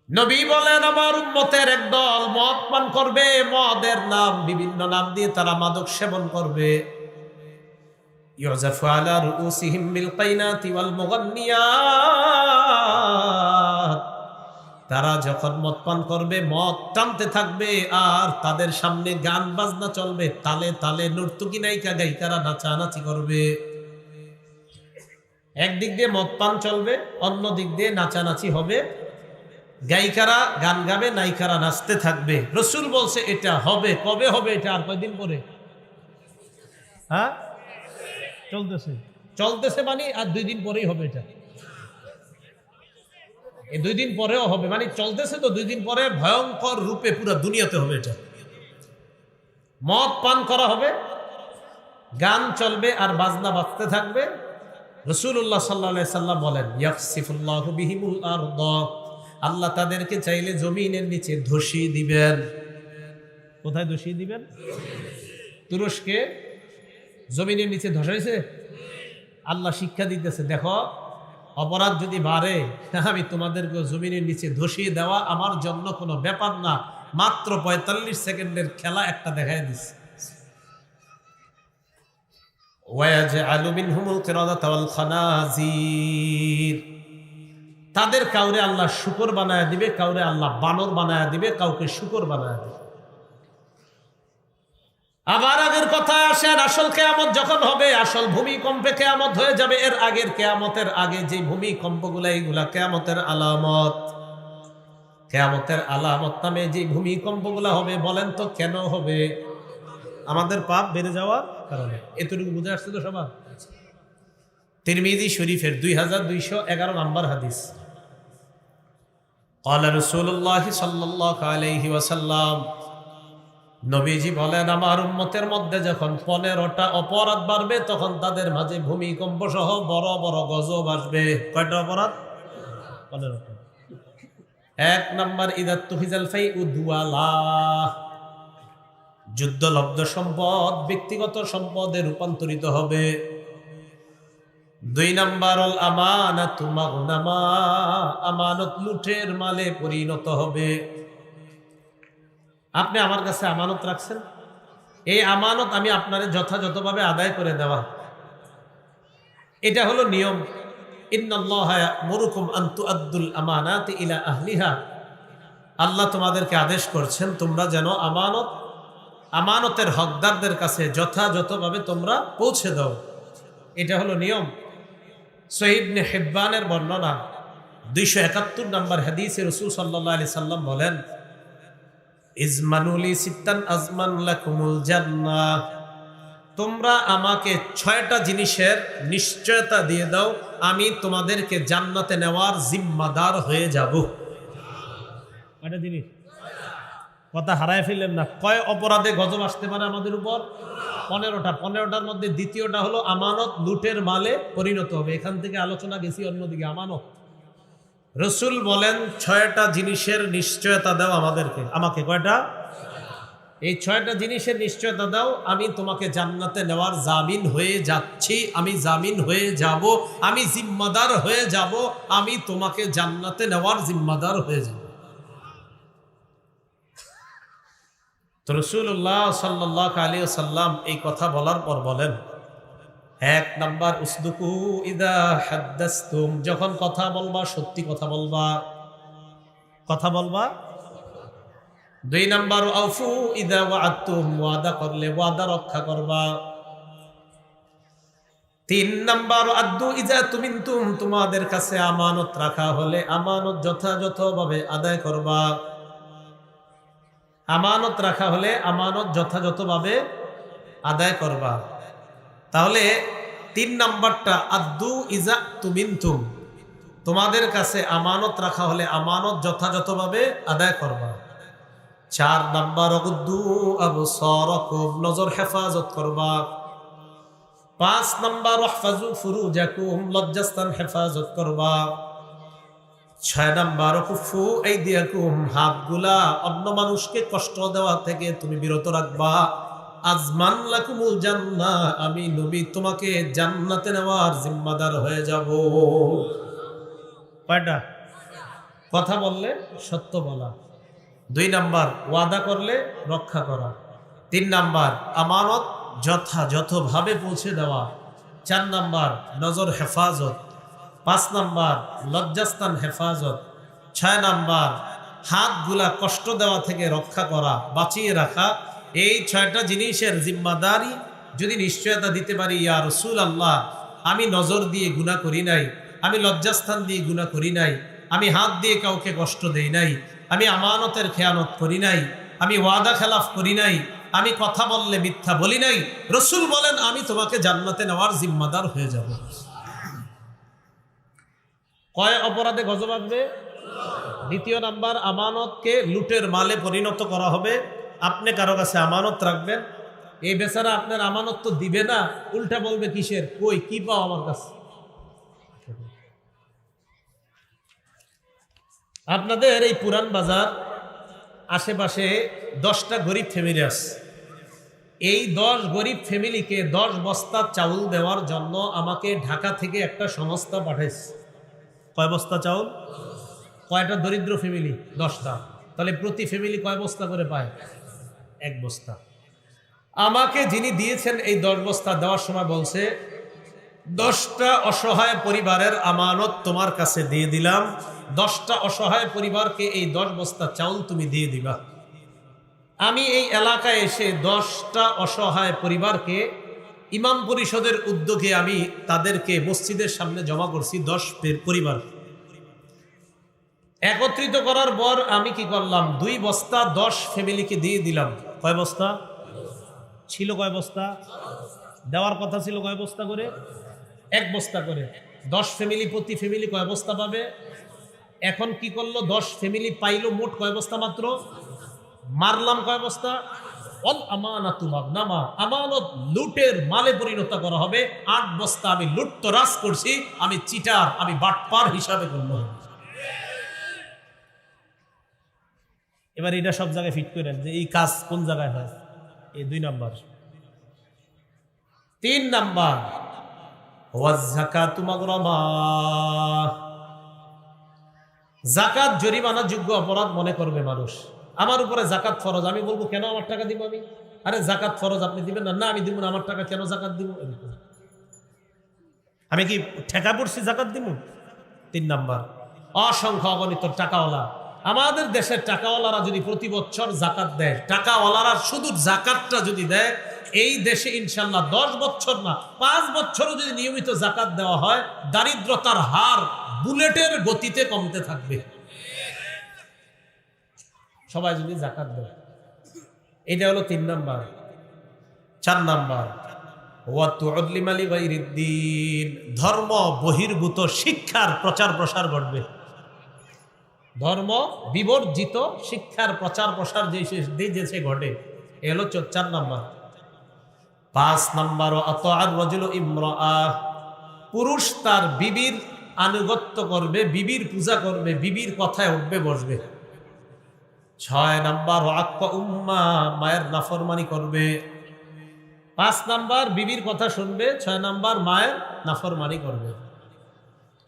নবী বলেন আমার উম্মতের একদল মদ পান করবে, মদের নাম বিভিন্ন নাম দিয়ে তারা মাদক সেবন করবে। ইউযাফু আলা রুউসিহিম বিল কাইনাতি ওয়াল মুগান্নিয়াত, তারা যখন মদ পান করবে মদ টানতে থাকবে আর তাদের সামনে গান বাজনা চলবে, তালে তালে নর্তকী নায়িকা গায়িকারা নাচানাচি করবে। একদিক দিয়ে মদ পান চলবে, অন্য দিক দিয়ে নাচানাচি হবে, গায়িকারা গান গাবে, নায়িকারা নাচতে থাকবে। রসুল বলছে এটা হবে, কবে হবে এটা? আর কয়দিন পরে? হ্যাঁ, চলতেছে মানে আর 2 দিন পরেই হবে এটা। এই 2 দিন পরেও হবে মানে চলতেছে তো, 2 দিন পরে ভয়ঙ্কর রূপে পুরো দুনিয়াতে হবে এটা। মদ পান করা হবে, গান চলবে আর বাজনা বাজতে থাকবে। রাসূলুল্লাহ সাল্লাল্লাহু আলাইহি সাল্লাম বলেন ইয়াখসিফুল্লাহু বিহিমুল আরদ, আল্লাহ তাদেরকে চাইলে জমিনের নিচে ধসিয়ে দিবেন। কোথায় ধসিয়ে দিবেন? তুরস্কে জমিনের নিচে ধসাইছে। আল্লাহ শিক্ষা দিতেছে, দেখো অপরাধ যদি বাড়ে আমি তোমাদেরকে জমিনের নিচে ধসিয়ে দেওয়া আমার জন্য কোনো ব্যাপার না, মাত্র 45 সেকেন্ডের খেলা একটা দেখায় দিচ্ছে। ওয়ায়াজআলু মিনহুমুল কিরাদাতা ওয়াল খানাজির, তাদের কাউরে আল্লাহ শুকর বানায় দিবে, কাউরে আল্লাহ বানর বানায় দিবে, কাউকে শুকর বানায় দিবে। আবার আগের কথায় আসেন, আসল কিয়ামত যখন হবে, আসল ভূমিকম্পে কিয়ামত হয়ে যাবে। এর আগের কিয়ামতের আগে যে ভূমিকম্পগুলা, এইগুলা কিয়ামতের আলামত। কিয়ামতের আলামত নামে যে ভূমিকম্পগুলা হবে, বলেন তো কেন হবে? আমাদের পাপ বেড়ে যাওয়ার কারণে। এতটুকু বুঝে আসছে তো সবার? তিরমিজি শরীফের 2211 নম্বর হাদিস। ক্বালা রাসূলুল্লাহ সাল্লাল্লাহু আলাইহি ওয়াসাল্লাম, নবীজি বলেন আমার উম্মতের মধ্যে যখন 15টা অপরাধ বাড়বে তখন তাদের মাঝে ভূমিকম্প সহ বড় বড় গজব আসবে। কয়টা অপরাধ? 15টা। 1 নাম্বার ইদা তুফিজাল ফাইউ দুয়ালা, যুদ্ধলব্ধ সম্পদ ব্যক্তিগত সম্পদে রূপান্তরিত হবে। 2 নাম্বার আল আমানাতু মাগনামা, আমানত লুটের মালে পরিণত হবে। আপনি আমার কাছে আমানত রাখছেন, এই আমানত আমি আপনারে যথাযথভাবে আদায় করে দেওয়া, এটা হলো নিয়ম। ইন্নাল্লাহা ইয়া'মুরুকুম আন তুআদ্দুল আমানাতি ইলা আহলিহা, আল্লাহ তোমাদেরকে আদেশ করছেন তোমরা যেন আমানতের হকদারদের কাছে যথাযথভাবে তোমরা পৌঁছে দাও, এটা হলো নিয়ম। সহিহ ইবনে হিব্বানের বর্ণনা 271 নম্বর হাদিসে রাসূল সাল্লাল্লাহু আলাইহি সাল্লাম বলেন ইজমানুলি সিত্তান আজমান লাকুমুল জান্নাহ, তোমরা আমাকে 6টা জিনিসের নিশ্চয়তা দিয়ে দাও, আমি তোমাদেরকে জান্নাতে নেওয়ার জিম্মাদার হয়ে যাব। কয়টা জিনিস? কথা হারায় ফেললেন না। কয় অপরাধে গজব আসতে পারে আমাদের উপর? 15টা। 15টার মধ্যে দ্বিতীয়টা হলো আমানত লুটের মালে পরিণত হবে। এখান থেকে আলোচনা গেছি অন্যদিকে। আমানত, রসুল বলেন 6টা জিনিসের নিশ্চয়তা দাও আমাকে। কয়টা? এই 6টা জিনিসের নিশ্চয়তা দাও, আমি তোমাকে জান্নাতে নেওয়ার জামিন হয়ে যাচ্ছি, আমি জামিন হয়ে যাব, আমি জিম্মাদার হয়ে যাব, আমি তোমাকে জান্নাতে নেওয়ার জিম্মাদার হয়ে যাব। তো রাসূলুল্লাহ সাল্লাল্লাহু আলাইহি ওয়াসাল্লাম এই কথা বলার পর বলেন 1 নাম্বার উসদুকু ইদা হাদ্দাসতুম, যখন কথা বলবা সত্যি কথা বলবা। 2 নাম্বার আউফু ইদা ওয়া'আদতুম, ওয়াদা করলে ওয়াদা রক্ষা করবা। 3 নাম্বার আদ্দু ইজা তুমিনতুম, তোমাদের কাছে আমানত রাখা হলে আমানত যথাযথভাবে আদায় করবা। আমানত রাখা হলে আমানত যথাযথভাবে আদায় করবা। তাহলে 3 নাম্বারটা আদ্দু ইজা তুমিনতুম, তোমাদের কাছে আমানত রাখা হলে আমানত যথাযথভাবে আদায় করবা। 4 নাম্বার ওয়াগুদ্দু আবসারাকুম, নজর হেফাজত করবা। 5 নাম্বার ওয়াহফাজু ফুরুজাকুম, লজ্জাস্থান হেফাজত করবা। 6 নাম্বার কুফু আইদিয়াকুম, হাতগুলা অন্য মানুষকে কষ্ট দেওয়া থেকে তুমি বিরত রাখবা। আজমান লাকুমুল জান্নাহ, আমি নবী তোমাকে জান্নাতে নেওয়ার জিম্মাদার হয়ে যাব। কয়টা? কথা বললে সত্য বলা। 2 নাম্বার ওয়াদা করলে রক্ষা করা। 3 নাম্বার আমানত যথাযথভাবে পৌঁছে দেওয়া। 4 নাম্বার নজর হেফাজত। 5 নাম্বার লজ্জাস্থান হেফাজত। 6 নাম্বার হাতগুলা কষ্ট দেওয়া থেকে রক্ষা করা, বাঁচিয়ে রাখা। এই 6টা জিনিসের জিম্মাদারি যদি নিশ্চয়তা দিতে পারি, ইয়া রাসূলুল্লাহ, আমি নজর দিয়ে গুনাহ করি নাই, আমি লজ্জাস্থান দিয়ে গুনাহ করি নাই, আমি হাত দিয়ে কাউকে কষ্ট দেই নাই, আমি আমানতের খেয়ানত করি নাই, আমি ওয়াদা খেলাফ করি নাই, আমি কথা বললে মিথ্যা বলি নাই, রাসূল বলেন আমি তোমাকে জান্নাতে নেওয়ার জিম্মাদার হয়ে যাব। কয় অপরাধে গজব আসবে? 2 নাম্বার আমানতকে লুটের মালে পরিণত করা হবে। আপনি কারো কাছে আমানত রাখবেন, এই বেচারা আপনার আমানত তো দিবে না, উল্টা বলবে কিসের, কই কি পাও আমার কাছে। আপনাদের এই পুরান বাজার আশেপাশে 10টা গরিব ফ্যামিলি আছে। এই 10 গরিব ফ্যামিলিকে 10 বস্তা চাউল দেওয়ার জন্য আমাকে ঢাকা থেকে একটা সংস্থা পাঠাইছে। কয় বস্তা চাউল? কয়টা দরিদ্র ফ্যামিলি? 10টা। তাহলে প্রতি ফ্যামিলি কয় বস্তা করে পায়? 1 বস্তা। আমাকে যিনি দিয়েছেন এই 10 বস্তা দেওয়ার সময় বলছে, 10টা অসহায় পরিবারের আমানত তোমার কাছে দিয়ে দিলাম, 10টা অসহায় পরিবারকে এই 10 বস্তা চাউল তুমি দিয়ে দিবা। আমি এই এলাকায় এসে 10টা অসহায় পরিবারকে ইমাম পরিষদের উদ্যোগে আমি তাদেরকে মসজিদের সামনে জমা করছি। 10 পরিবার একত্রিত করার পর আমি কি করলাম, 2 বস্তা 10 ফ্যামিলিকে দিয়ে দিলাম। কয় বস্তা ছিল? কয় বস্তা দেওয়ার কথা ছিল? কয় বস্তা করে? 1 বস্তা করে। 10 ফ্যামিলি, প্রতি ফ্যামিলি কয় বস্তা পাবে? এখন কি করলো, 10 ফ্যামিলি পাইলো মোট কয় বস্তা? মাত্র। মারলাম কয় বস্তা? আমানাতু মাগনামা, আমানত লুটের মালে পরিণত করা হবে। 8 বস্তা আমি লুটতরাজ করছি, আমি চিটার, আমি বাটপার হিসাবে গণ্য হব। এবার এটা সব জায়গায় ফিট করেন যে এই কাজ কোন জায়গায় হয়। এই 2 নাম্বার। 3 নাম্বার ওয়াজ যাকাতু মাগরামা, যাকাত জরিমানা যোগ্য অপরাধ মনে করবে মানুষ। আমার উপরে যাকাত ফরজ, আমি বলবো কেন আমার টাকা দিব আমি? আরে যাকাত ফরজ, আপনি দিবেন না? না আমি দিব না, আমার টাকা কেন যাকাত দিব? আমি কি ঠেকা পড়ছি যাকাত দিব? 3 নাম্বার অসংখ্য অগণিত টাকাওয়ালা। আমাদের দেশের টাকাওয়ালারা যদি প্রতি বছর যাকাত দেয়, টাকাওয়ালারা শুধু যাকাতটা যদি দেয়, এই দেশে ইনশাল্লাহ 10 বছর না 5 বছরও যদি নিয়মিত যাকাত দেওয়া হয়, দারিদ্রতার হার বুলেটের গতিতে কমতে থাকবে। সবাই যদি যাকাত দেয়। এটা হলো 3 নাম্বার। 4 নাম্বার ধর্ম বহির্ভূত শিক্ষার প্রচার প্রসার ঘটবে। ধর্ম বিবর্জিত শিক্ষার প্রচার প্রসার যে ঘটে, এ হলো 4 নাম্বার। 5 নাম্বার পুরুষ তার বিবির আনুগত্য করবে, বিবির পূজা করবে, বিবির কথায় উঠবে বসবে। 6 নাম্বার মায়ের নাফরমানি করবে। 5 নাম্বার বিবির কথা শুনবে, 6 নাম্বার মায়ের নাফরমানি করবে।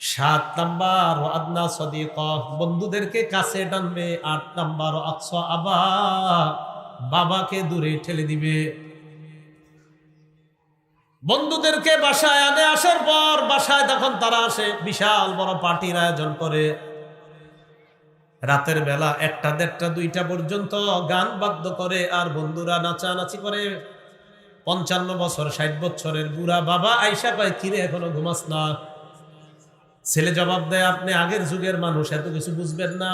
7 নাম্বার আদনা সদিকা, বন্ধুদেরকে কাছে টানবে। 8 নাম্বার আকসা আবা, বাবাকে দূরে ঠেলে দিবে। বন্ধুদেরকে বাসায় আনে, আসার পর বাসায় তখন তারা আসে, বিশাল বড় পার্টির আয়োজন করে। রাতের বেলা 1টা, 1:30, 2টা পর্যন্ত গান বাদ্য করে আর বন্ধুরা নাচানাচি করে। 55 বছর 60 বছরের বুড়া বাবা আইসা কয়, কিরে এখনো ঘুমাস না? ছেলে জবাব দেয়, আপনি আগের যুগের মানুষ, এত কিছু বুঝবেন না।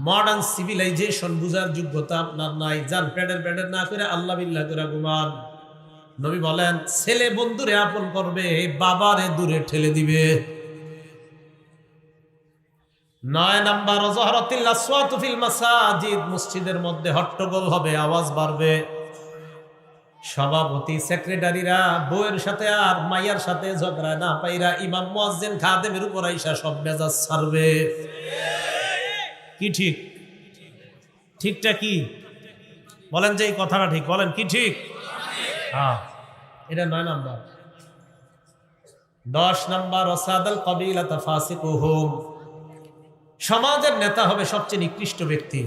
মডার্ন সিভিলাইজেশন বুঝার যোগ্যতা আপনার নাই। যান প্যাডের না করে আল্লাহ বিল্লাহ করে ঘুমান। নবী বলেন, ছেলে বন্ধুরে আপন করবে, বাবারে দূরে ঠেলে দিবে। 9 নাম্বার ওয়াজহারাতিল আসওয়াতু ফিল মাসাজিদ, মসজিদের মধ্যে হট্টগোল হবে, আওয়াজ বাড়বে। সভাপতি সেক্রেটারিরা বউয়ের সাথে আর মাইয়ার সাথে ঝগড়া না পাইরা ইমাম মুয়াজ্জিন খাদেমের উপর আইসা সব মেজাজ ছাড়বে। কি ঠিক? ঠিকটা কি বলেন, যে এই কথাটা ঠিক বলেন, কি ঠিক? হ্যাঁ, এটা 9 নাম্বার। 10 নাম্বার ওয়াসাদাল কবিলাতা ফাসিকুহুম, সমাজের নেতা হবে সবচেয়ে নিকৃষ্ট ব্যক্তি।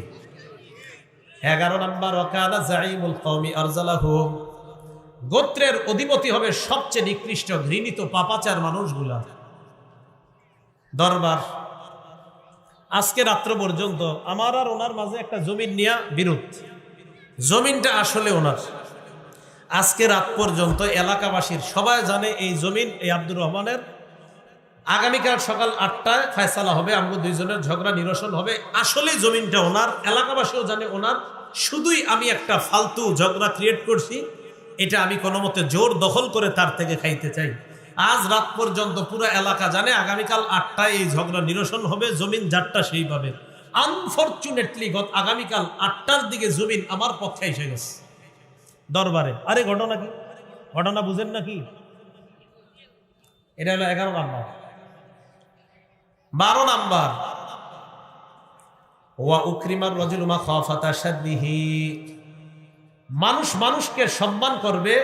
11 নাম্বার ওয়াকানা জাইমুল কওমি আরজালাহুম, গোত্রের অধিপতি হবে সবচেয়ে নিকৃষ্ট ঘৃণিত পাপাচার মানুষগুলা। দরবার আজকে রাত্র পর্যন্ত আমার আর ওনার মাঝে একটা জমিন নিয়ে বিরোধ। জমিনটা আসলে ওনার। আজকে রাত পর্যন্ত এলাকাবাসীর সবাই জানে এই জমিন এই আব্দুর রহমানের। আগামীকাল সকাল 8টায় ফয়সালা হবে, আমাদের দুইজনের ঝগড়া নিরসন হবে। আসলে জমিনটা ওনার, এলাকাবাসীও জানে ওনার। শুধুই আমি একটা ফালতু ঝগড়া ক্রিয়েট করছি, এটা আমি কোনো মতে জোর দখল করে তার থেকে খাইতে চাই। আজ রাত পর্যন্ত পুরো এলাকা জানে আগামীকাল 8টায় এই ঝগড়া নিরসন হবে, জমিন যারটা সেই পাবে। আনফরচুনেটলি আগামীকাল 8টার দিকে জমিন আমার পক্ষে এসে গেছে দরবারে। আরে ঘটনা কি? ঘটনা বুঝেন নাকি? এটা হলো 11 নাম্বার। 12 নাম্বার ওয়া উকরিমার রাজুলু মাখাফাতা শাদ্দিহি, মানুষ মানুষকে সম্মান করবে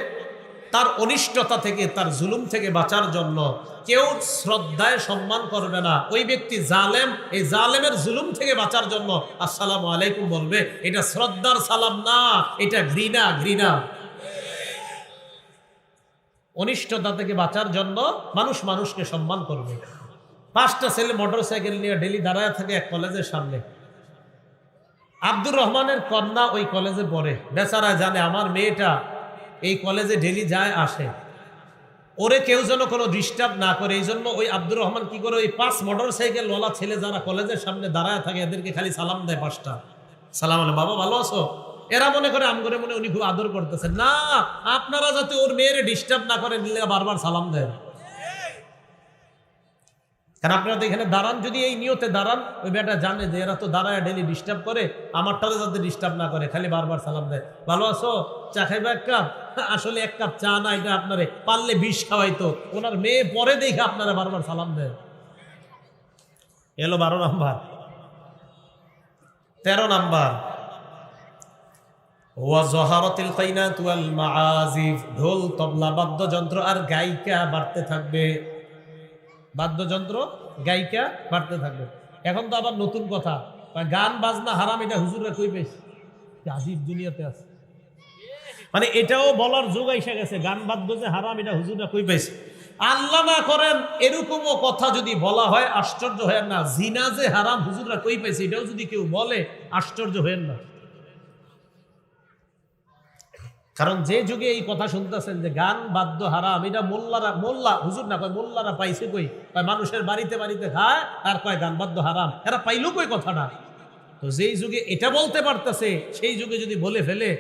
তার অনিষ্টতা থেকে, তার জুলুম থেকে বাঁচার জন্য। কেউ শ্রদ্ধায় সম্মান করবে না, ওই ব্যক্তি জালেম, এই জালেমের জুলুম থেকে বাঁচার জন্য আসসালামু আলাইকুম বলবে। এটা শ্রদ্ধার সালাম না, এটা ঘৃণা। ঘৃণা অনিষ্টতা থেকে বাঁচার জন্য মানুষ মানুষকে সম্মান করবে। 5টা ছেলে মোটরসাইকেল নিয়ে ডেলি দাঁড়ায় থাকে এক কলেজের সামনে। আব্দুর রহমানের কন্যা ওই কলেজে পড়ে, বেচারা জানে আমার মেয়েটা এই কলেজে ডেলি যায় আসে, ওরে কেউ যেন কোনো ডিস্টার্ব না করে। এই জন্য ওই আব্দুর রহমান কি করে, ওই 5 মোটরসাইকেল ওয়ালা ছেলে যারা কলেজের সামনে দাঁড়ায় থাকে এদেরকে খালি সালাম দেয় 5টা। সালাম আলাইকুম, বাবা ভালো আছো? এরা মনে করে আমগরে মনে উনি খুব আদর করতেছেন। না, আপনারা যাতে ওর মেয়েরে ডিস্টার্ব না করেন বারবার সালাম দেন। কারণ আপনারা তো এখানে দাঁড়ান, যদি এই নিয়তে দাঁড়ান, ওই বেটা জানে যে এরা তো দাঁড়ায় ডেলি ডিস্টার্ব করে, আমারটারে যাতে ডিস্টার্ব না করে, খালি বারবার সালাম দেয়। ভালো আছো? চা খাইবা 1 কাপ? আসলে 1 কাপ চা না, এটা আপনারে পারলে 20 খাওয়াইতো। ওনার মেয়ে পরে দেখে আপনারা বারবার সালাম দেয়। এলো 12 নাম্বার। 13 নাম্বার ওয়া যহারাতিল কাইনাত ওয়াল মাআজিফ, ঢোল তবলা বাদ্যযন্ত্র আর গায়িকা বাড়তে থাকবে। বাদ্যযন্ত্র গায়িকা বাড়তে থাকবে। এখন তো আবার নতুন কথা, গান বাজনা হারাম, এটা হুজুররা কই পেয়েছে? আজিব দুনিয়াতে আছে, মানে এটাও বলার যুগ এসে গেছে। গান বাদ্য যে হারাম, এটা হুজুররা কই পেয়েছে? আল্লাহ না করেন এরকমও কথা যদি বলা হয় আশ্চর্য হয়েন না। জিনা যে হারাম, হুজুররা কই পেয়েছে? এটাও যদি কেউ বলে আশ্চর্য হয়েন না। কারণ যে যুগে এই কথা শুনতেছেন যে গান বাদ্য হারাম, এটা মোল্লা হুজুর না কয়, মোল্লারা পাইছে কই? কয় মানুষের বাড়িতে বাড়িতে খায় আর কয় গান বাদ্য হারাম। এরা পাইলো কই কথাটা? তো যেই যুগে এটা বলতে পারতেছে, সেই যুগে যদি বলে ফেলে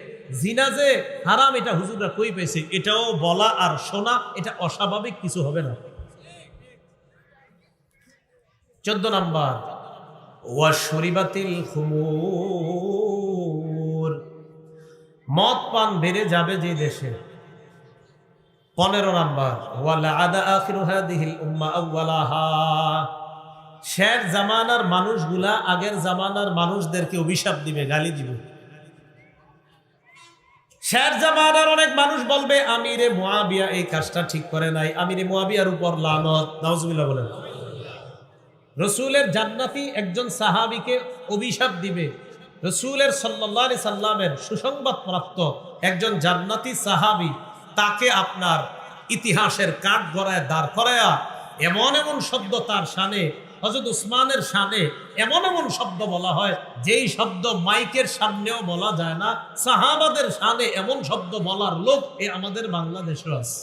জিনা যে হারাম, এটা হুজুররা কই পেয়েছে, এটাও বলা আর শোনা, এটা অস্বাভাবিক কিছু হবে না। 14 নাম্বার ওয়া শরিবাতিল খুমুর, মদ পান বেড়ে যাবে যে দেশে। 15 নাম্বার ওয়া লাআদা আখিরু হাদিহিল উম্মাহ আউওয়ালাহা, শেষ জামানার মানুষগুলা আগের জামানার মানুষদেরকে অভিশাপ দিবে, গালি দিবে। শেষ জামানার অনেক মানুষ বলবে আমিরে মুআবিয়া এই কাজটা ঠিক করে নাই, আমিরে মুআবিয়ার উপর লানত। নাউজুবিল্লাহ বলেন। রাসূলের জান্নাতি একজন সাহাবীকে অভিশাপ দিবে। রাসূলের সাল্লাল্লাহু আলাইহি সাল্লামের সুসংবাদ প্রাপ্ত একজন জান্নাতি সাহাবী, তাকে আপনার ইতিহাসের কাঠ গড়ায় দাঁড় করায়া এমন এমন শব্দ তার শানে, হযরত উসমানের শানে এমন এমন শব্দ বলা হয় যেই শব্দ মাইকের সামনেও বলা যায় না। সাহাবাদের শানে এমন শব্দ বলার লোক আমাদের বাংলাদেশে আছে।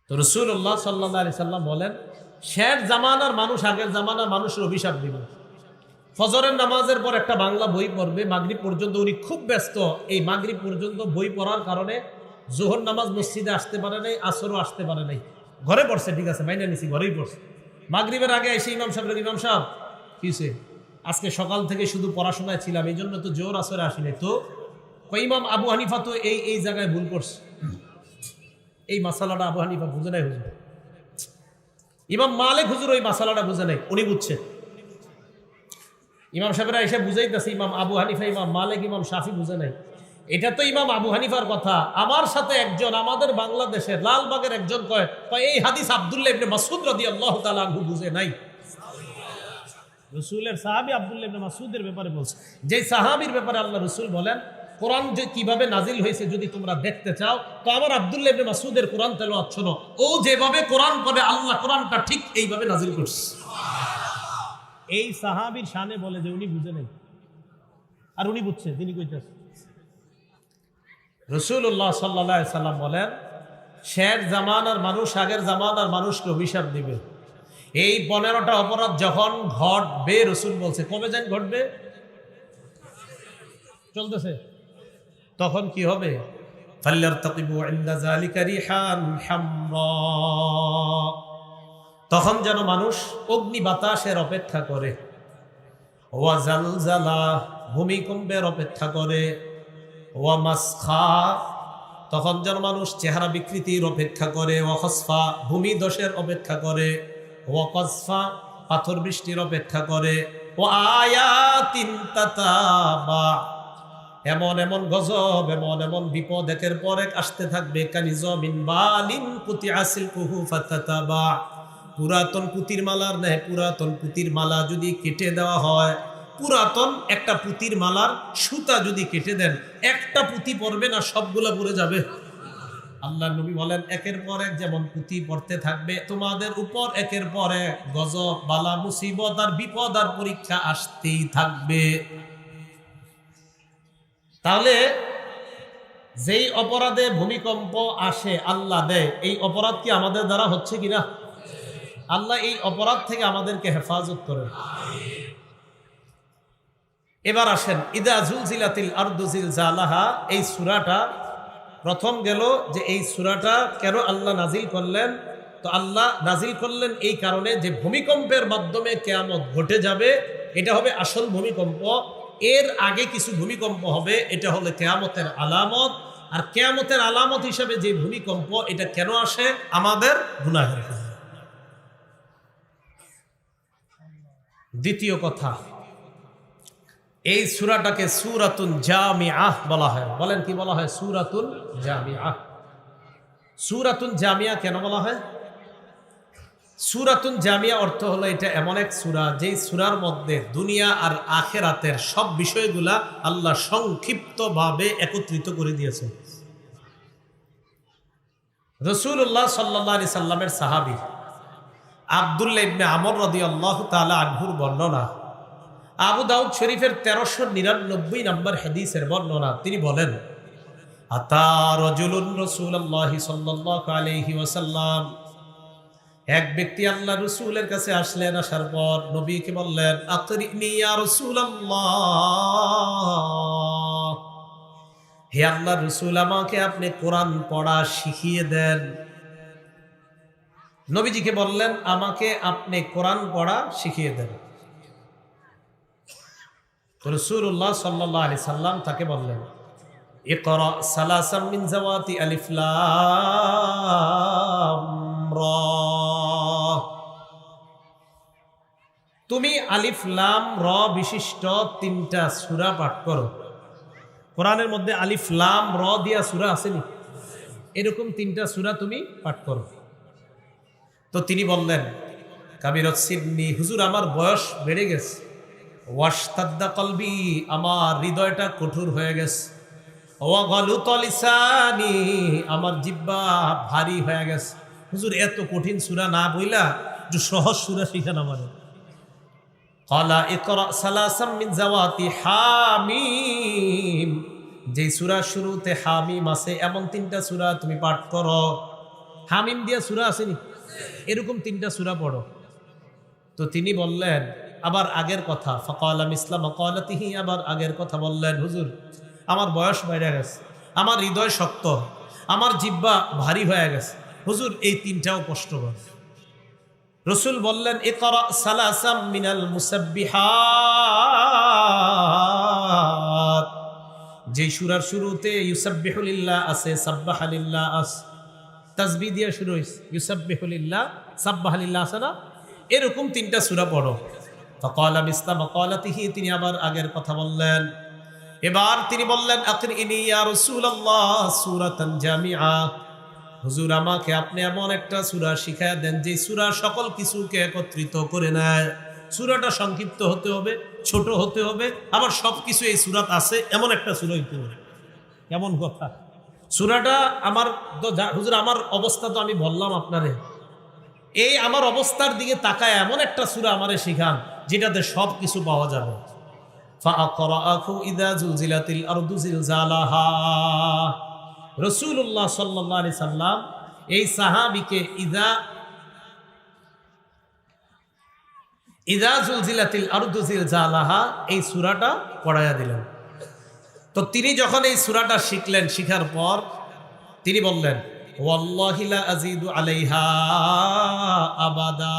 তো রাসূলুল্লাহ সাল্লাল্লাহু আলাইহি সাল্লাম বলেন, শেষ জামানার মানুষ আগের জামানার মানুষের অভিশাপ দিবে। ফজরের নামাজের পর একটা বাংলা বই পড়বে, মাগরিব পর্যন্ত উনি খুব ব্যস্ত। এই মাগরিব পর্যন্ত বই পড়ার কারণে জোহর নামাজ মসজিদে আসতে পারে নাই, আসরও আসতে পারে নাই। ঘরে পড়ছে, ঠিক আছে, মাইনা নিছি, ঘরেই পড়ছে। মাগরিবের আগে এসে ইমাম সাহেব, ইমাম সাহেব কিসে আজকে সকাল থেকে শুধু পড়াশোনায় ছিলাম, এই জন্য তো জোর আসরে আসি নাই। তো ইমাম আবু হানিফা তো এই জায়গায় ভুল করছে, এই মাসালাটা আবু হানিফা বুঝে নাই হুজুর। ইমাম মালিক হুজুর ওই মাসালাটা বুঝে নাই, উনি বুঝছে। ইমাম সাহেবরা এসে বুঝাইতেছে ইমাম আবু হানিফা, ইমাম মালিক, ইমাম শাফি বুঝে নাই। এটা তো ইমাম আবু হানিফার কথা। আমার সাথে একজন আমাদের বাংলাদেশের লালবাগের একজন কয় এই হাদিস আব্দুল্লাহ ইবনে মাসউদ রাদিয়াল্লাহু তাআলা আনহু বুঝে নাই। রাসূলের সাহাবী আব্দুল্লাহ ইবনে মাসউদের ব্যাপারে বলছে, যে সাহাবীর ব্যাপারে আল্লাহ রাসূল বলেন কোরআন যে কিভাবে নাজিল হয়েছে যদি তোমরা দেখতে চাও তো আমার আব্দুল্লাহ ইবনে মাসউদের কোরআন তেলাওয়াত শোনো। ও যেভাবে কোরআন পড়ে আল্লাহ কোরআনটা ঠিক এইভাবে নাজিল করছে। এই সাহাবীর শানে বলে যে উনি বুঝে নাই, আর উনি বুঝছে, তিনি কইতেছে। রাসূলুল্লাহ সাল্লাল্লাহু আলাইহি সাল্লাম বলেন শের জামানার মানুষ আগের জামানার মানুষকে অভিশাপ দিবে। এই 15টা অপরাধ যখন ঘটবে, রাসূল বলছে কবে যেন ঘটবে, চলতেছে, তখন কি হবে? ফাল্যারতাকিবু ইনদা যালিকা রিহান হামরা, তখন যেন মানুষ অগ্নি বাতাসের অপেক্ষা করে, ওয়া জালজালা ভূমিকম্পের অপেক্ষা করে, ওয়া মাসখা তখন যেন মানুষ চেহারা বিকৃতির অপেক্ষা করে, ওয়া খসফা ভূমিধসের অপেক্ষা করে, ওয়া কসফা পাথর বৃষ্টির অপেক্ষা করে, ওয়া আয়াতিন তাতাবা এমন এমন গজব, এমন এমন বিপদ একের পর এক আসতে থাকবে। কানিজ মিন বালিন কুতিআসিল কুহু ফাতাতাবা, পুরাতন পুতির মালার নেয় পুরাতন পুতির মালা যদি কেটে দেওয়া হয়, পুরাতন একটা পুতির মালার সুতা যদি কেটে দেন, একটা পুঁতি পড়বে না, সবগুলা পড়ে যাবে। আল্লাহ নবী বলেন একের পর এক যেমন পুঁতি পড়তে থাকবে তোমাদের উপর, একের পর এক গজব বালা মুসিবত আর বিপদ আর পরীক্ষা আসতেই থাকবে। তাহলে যেই অপরাধে ভূমিকম্প আসে আল্লাহ দেয়, এই অপরাধ কি আমাদের দ্বারা হচ্ছে কিনা? আল্লাহ এই অপরাধ থেকে আমাদেরকে হেফাজত করেন। এবার আসেন ইদা জুলজিলাতিল আরদু জিলজালাহা, এই সূরাটা প্রথম গেল যে এই সূরাটা কেন আল্লাহ নাজিল করলেন। তো আল্লাহ নাজিল করলেন এই কারণে যে ভূমিকম্পের মাধ্যমে কিয়ামত ঘটে যাবে, এটা হবে আসল ভূমিকম্প। এর আগে কিছু ভূমিকম্প হবে, এটা হলো কিয়ামতের আলামত। আর কিয়ামতের আলামত হিসাবে যে ভূমিকম্প, এটা কেন আসে? আমাদের গুনাহের কারণে। দ্বিতীয় কথা, এই সূরাটাকে সূরাতুন জামিআহ বলা হয়। বলেন কি বলা হয়? সূরাতুন জামিআহ। সূরাতুন জামিআহ কেন বলা হয়? সূরাতুন জামিআহ অর্থ হলো এটা এমন এক সূরা যেই সূরার মধ্যে দুনিয়া আর আখিরাতের সব বিষয়গুলা আল্লাহ সংক্ষিপ্তভাবে একত্রিত করে দিয়েছেন। রাসূলুল্লাহ সাল্লাল্লাহু আলাইহি সাল্লামের সাহাবী আব্দুল্লাহ ইবনে আমর রাদিয়াল্লাহু তাআলা আনহুর বর্ণনা, আবু দাউদ শরীফের 1399 নম্বর হাদিসের বর্ণনা। তিনি বলেন আতা রাজুলুন রাসূলুল্লাহি সাল্লাল্লাহু আলাইহি ওয়াসাল্লাম, এক ব্যক্তি আল্লাহ রাসূলের কাছে আসলেন। আসার পর নবীকে বললেন আকরিনি ইয়া রাসূলুল্লাহ, হে আল্লাহর রাসূল আমাকে আপনি কোরআন পড়া শিখিয়ে দেন। নবীজিকে বললেন আমাকে আপনি কোরআন পড়া শিখিয়ে দেন। তো রাসূলুল্লাহ সাল্লাল্লাহু আলাইহি সাল্লাম তাকে বললেন ইকরা সালাসাম মিন জাওয়াতি আলিফ লাম রা, তুমি আলিফ লাম র বিশিষ্ট 3টা সূরা পাঠ করো। কোরআনের মধ্যে আলিফ লাম র দিয়া সূরা আসেনি? এরকম 3টা সূরা তুমি পাঠ করো। তো তিনি বললেন কাবিরত সিদনি, হুজুর আমার বয়স বেড়ে গেছে, ওয়াশতাদ্দা কলবি আমার হৃদয়টা কঠোর হয়ে গেছে, ওয়া গালুত লিসানি আমার জিহ্বা ভারী হয়ে গেছে। হুজুর এত কঠিন সূরা না বইলা একটু সহজ সূরা শিখান আমারে। ক্বালা ইকরা সালাসাম মিন জাওয়াতি হামিম, যেই সূরা শুরুতে হামিম আছে এমন 3টা সূরা তুমি পাঠ করো। হামিম দিয়া সূরা আসেনি? এরকম 3টা সূরা পড়ো। তো তিনি বললেন আবার আগের কথা, ফাকালা মিসলা মাকালাতিহি, আবার আগের কথা বললেন হুজুর আমার বয়স বেড়ে গেছে, আমার হৃদয় শক্ত, আমার জিহ্বা ভারী হয়ে গেছে, হুজুর এই 3টাও কষ্টকর। রাসূল বললেন ইকরা সালাসাম মিনাল মুসাব্বিহাত, যে সূরার শুরুতে ইউসাব্বিহু লিল্লাহ আছে, সাব্বাহা লিল্লাহ আছে, তাসবিহ দিয়ে শুরু হইছে, ইউসাব্বিহু লিল্লাহ, সাব্বাহা লিল্লাহ আছে না, এরকম তিনটা সূরা পড়ো। ফাকালা মিসলা মাকালাতিহি, তিনি আবার আগের কথা বললেন। এবার তিনি বললেন আকরিনি ইয়া রাসূলুল্লাহ সূরাতান জামিআ, হুজুর আমাকে আপনি এমন একটা সূরা শিখায়া দেন যে সূরা সকল কিছুকে একত্রিত করে নেয়। সূরাটা সংক্ষিপ্ত হতে হবে, ছোট হতে হবে, আবার সবকিছু এই সূরাত আছে এমন একটা সূরা হইতে হবে। কেমন কথা! সূরাটা আমার তো হুজুর আমার অবস্থা তো আমি বললাম আপনারে, এই আমার অবস্থার দিকে তাকায় এমন একটা সূরা আমারে শিখান যেটাতে সব কিছু পাওয়া যাবে। ফাআকরাআহু ইযা জুলজিলাতিল আরদু জিলজালাহা। রাসূলুল্লাহ সাল্লাল্লাহু আলাইহি সাল্লাম এই সাহাবীকে ইযা জুলজিলাতিল আরদু জিলজালাহা এই সূরাটা পড়ায়া দিলেন। তো তিনি যখন এই সূরাটা শিখলেন, শিখার পর তিনি বললেন ওয়াল্লাহি লা আযীদু আলাইহা আবাদা,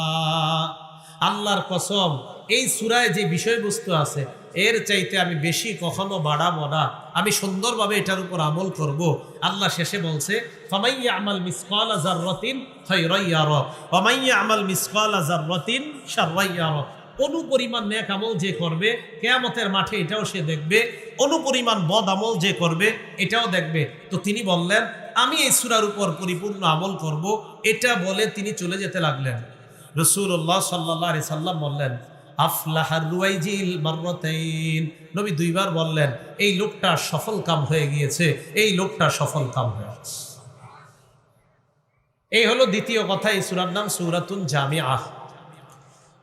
আল্লাহর কসম এই সূরায় যে বিষয়বস্তু আছে এর চাইতে আমি বেশি কখনো বাড়াবো না, আমি সুন্দরভাবে এটার উপর আমল করব। আল্লাহ শেষে বলছে ফামাই ইয়ামাল মিসকালা যাররাতিন খায়রান ইয়ারা ওয়া মান ইয়ামাল মিসকালা যাররাতিন শাররান ইয়ারা। অনুপরিমাণ নেক আমল যে করবে কিয়ামতের মাঠে এটাও সে দেখবে, অনুপরিমাণ বদ আমল যে করবে এটাও দেখবে। তো তিনি বললেন আমি এই সূরার উপর পরিপূর্ণ আমল করব, এটা বলে তিনি চলে যেতে লাগলেন। রাসূলুল্লাহ সাল্লাল্লাহু আলাইহি সাল্লাম বললেন আফলাহার রুয়াইজিল মাররাতাইন, নবী দুইবার বললেন এই লোকটা সফল কাম হয়ে গিয়েছে, এই লোকটা সফল কাম হয়ে গেছে। এই হলো দ্বিতীয় কথা, এই সূরার নাম সূরাতুন জামিআহ।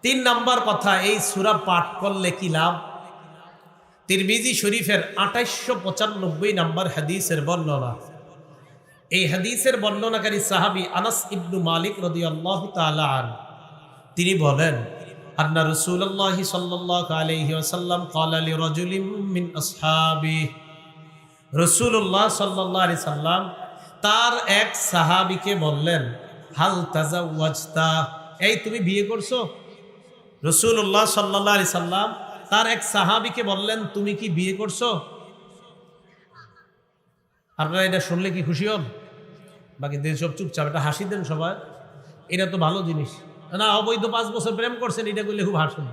3 নাম্বার কথা, এই সূরা পাঠ করলে কি লাভ? তিরমিজি শরীফের 2895 নাম্বার হাদিসের বর্ণনা। এই হাদিসের বর্ণনাকারী সাহাবী আনাস ইবনু মালিক রাদিয়াল্লাহু তাআলা আনহু, তিনি বলেন আন্না রাসূলুল্লাহ সাল্লাল্লাহু আলাইহি ওয়াসাল্লাম ক্বালা লিরাজুলিন মিন আসহাবিহি, রাসূলুল্লাহ সাল্লাল্লাহু আলাইহি সাল্লাম তার এক সাহাবীকে বললেন হাল তাজাওয়াজতা, এই তুমি বিয়ে করছো? রাসূলুল্লাহ সাল্লাল্লাহু আলাইহি সাল্লাম তার এক সাহাবীকে বললেন তুমি কি বিয়ে করছো? আপনারা এটা শুনলে কি খুশি হন? বাকি দিন সব চুপচাপ, এটা হাসি দেন সবাই, এটা তো ভালো জিনিস না। অবৈধ 5 বছর প্রেম করছেন এটা করলে খুব হাসেন।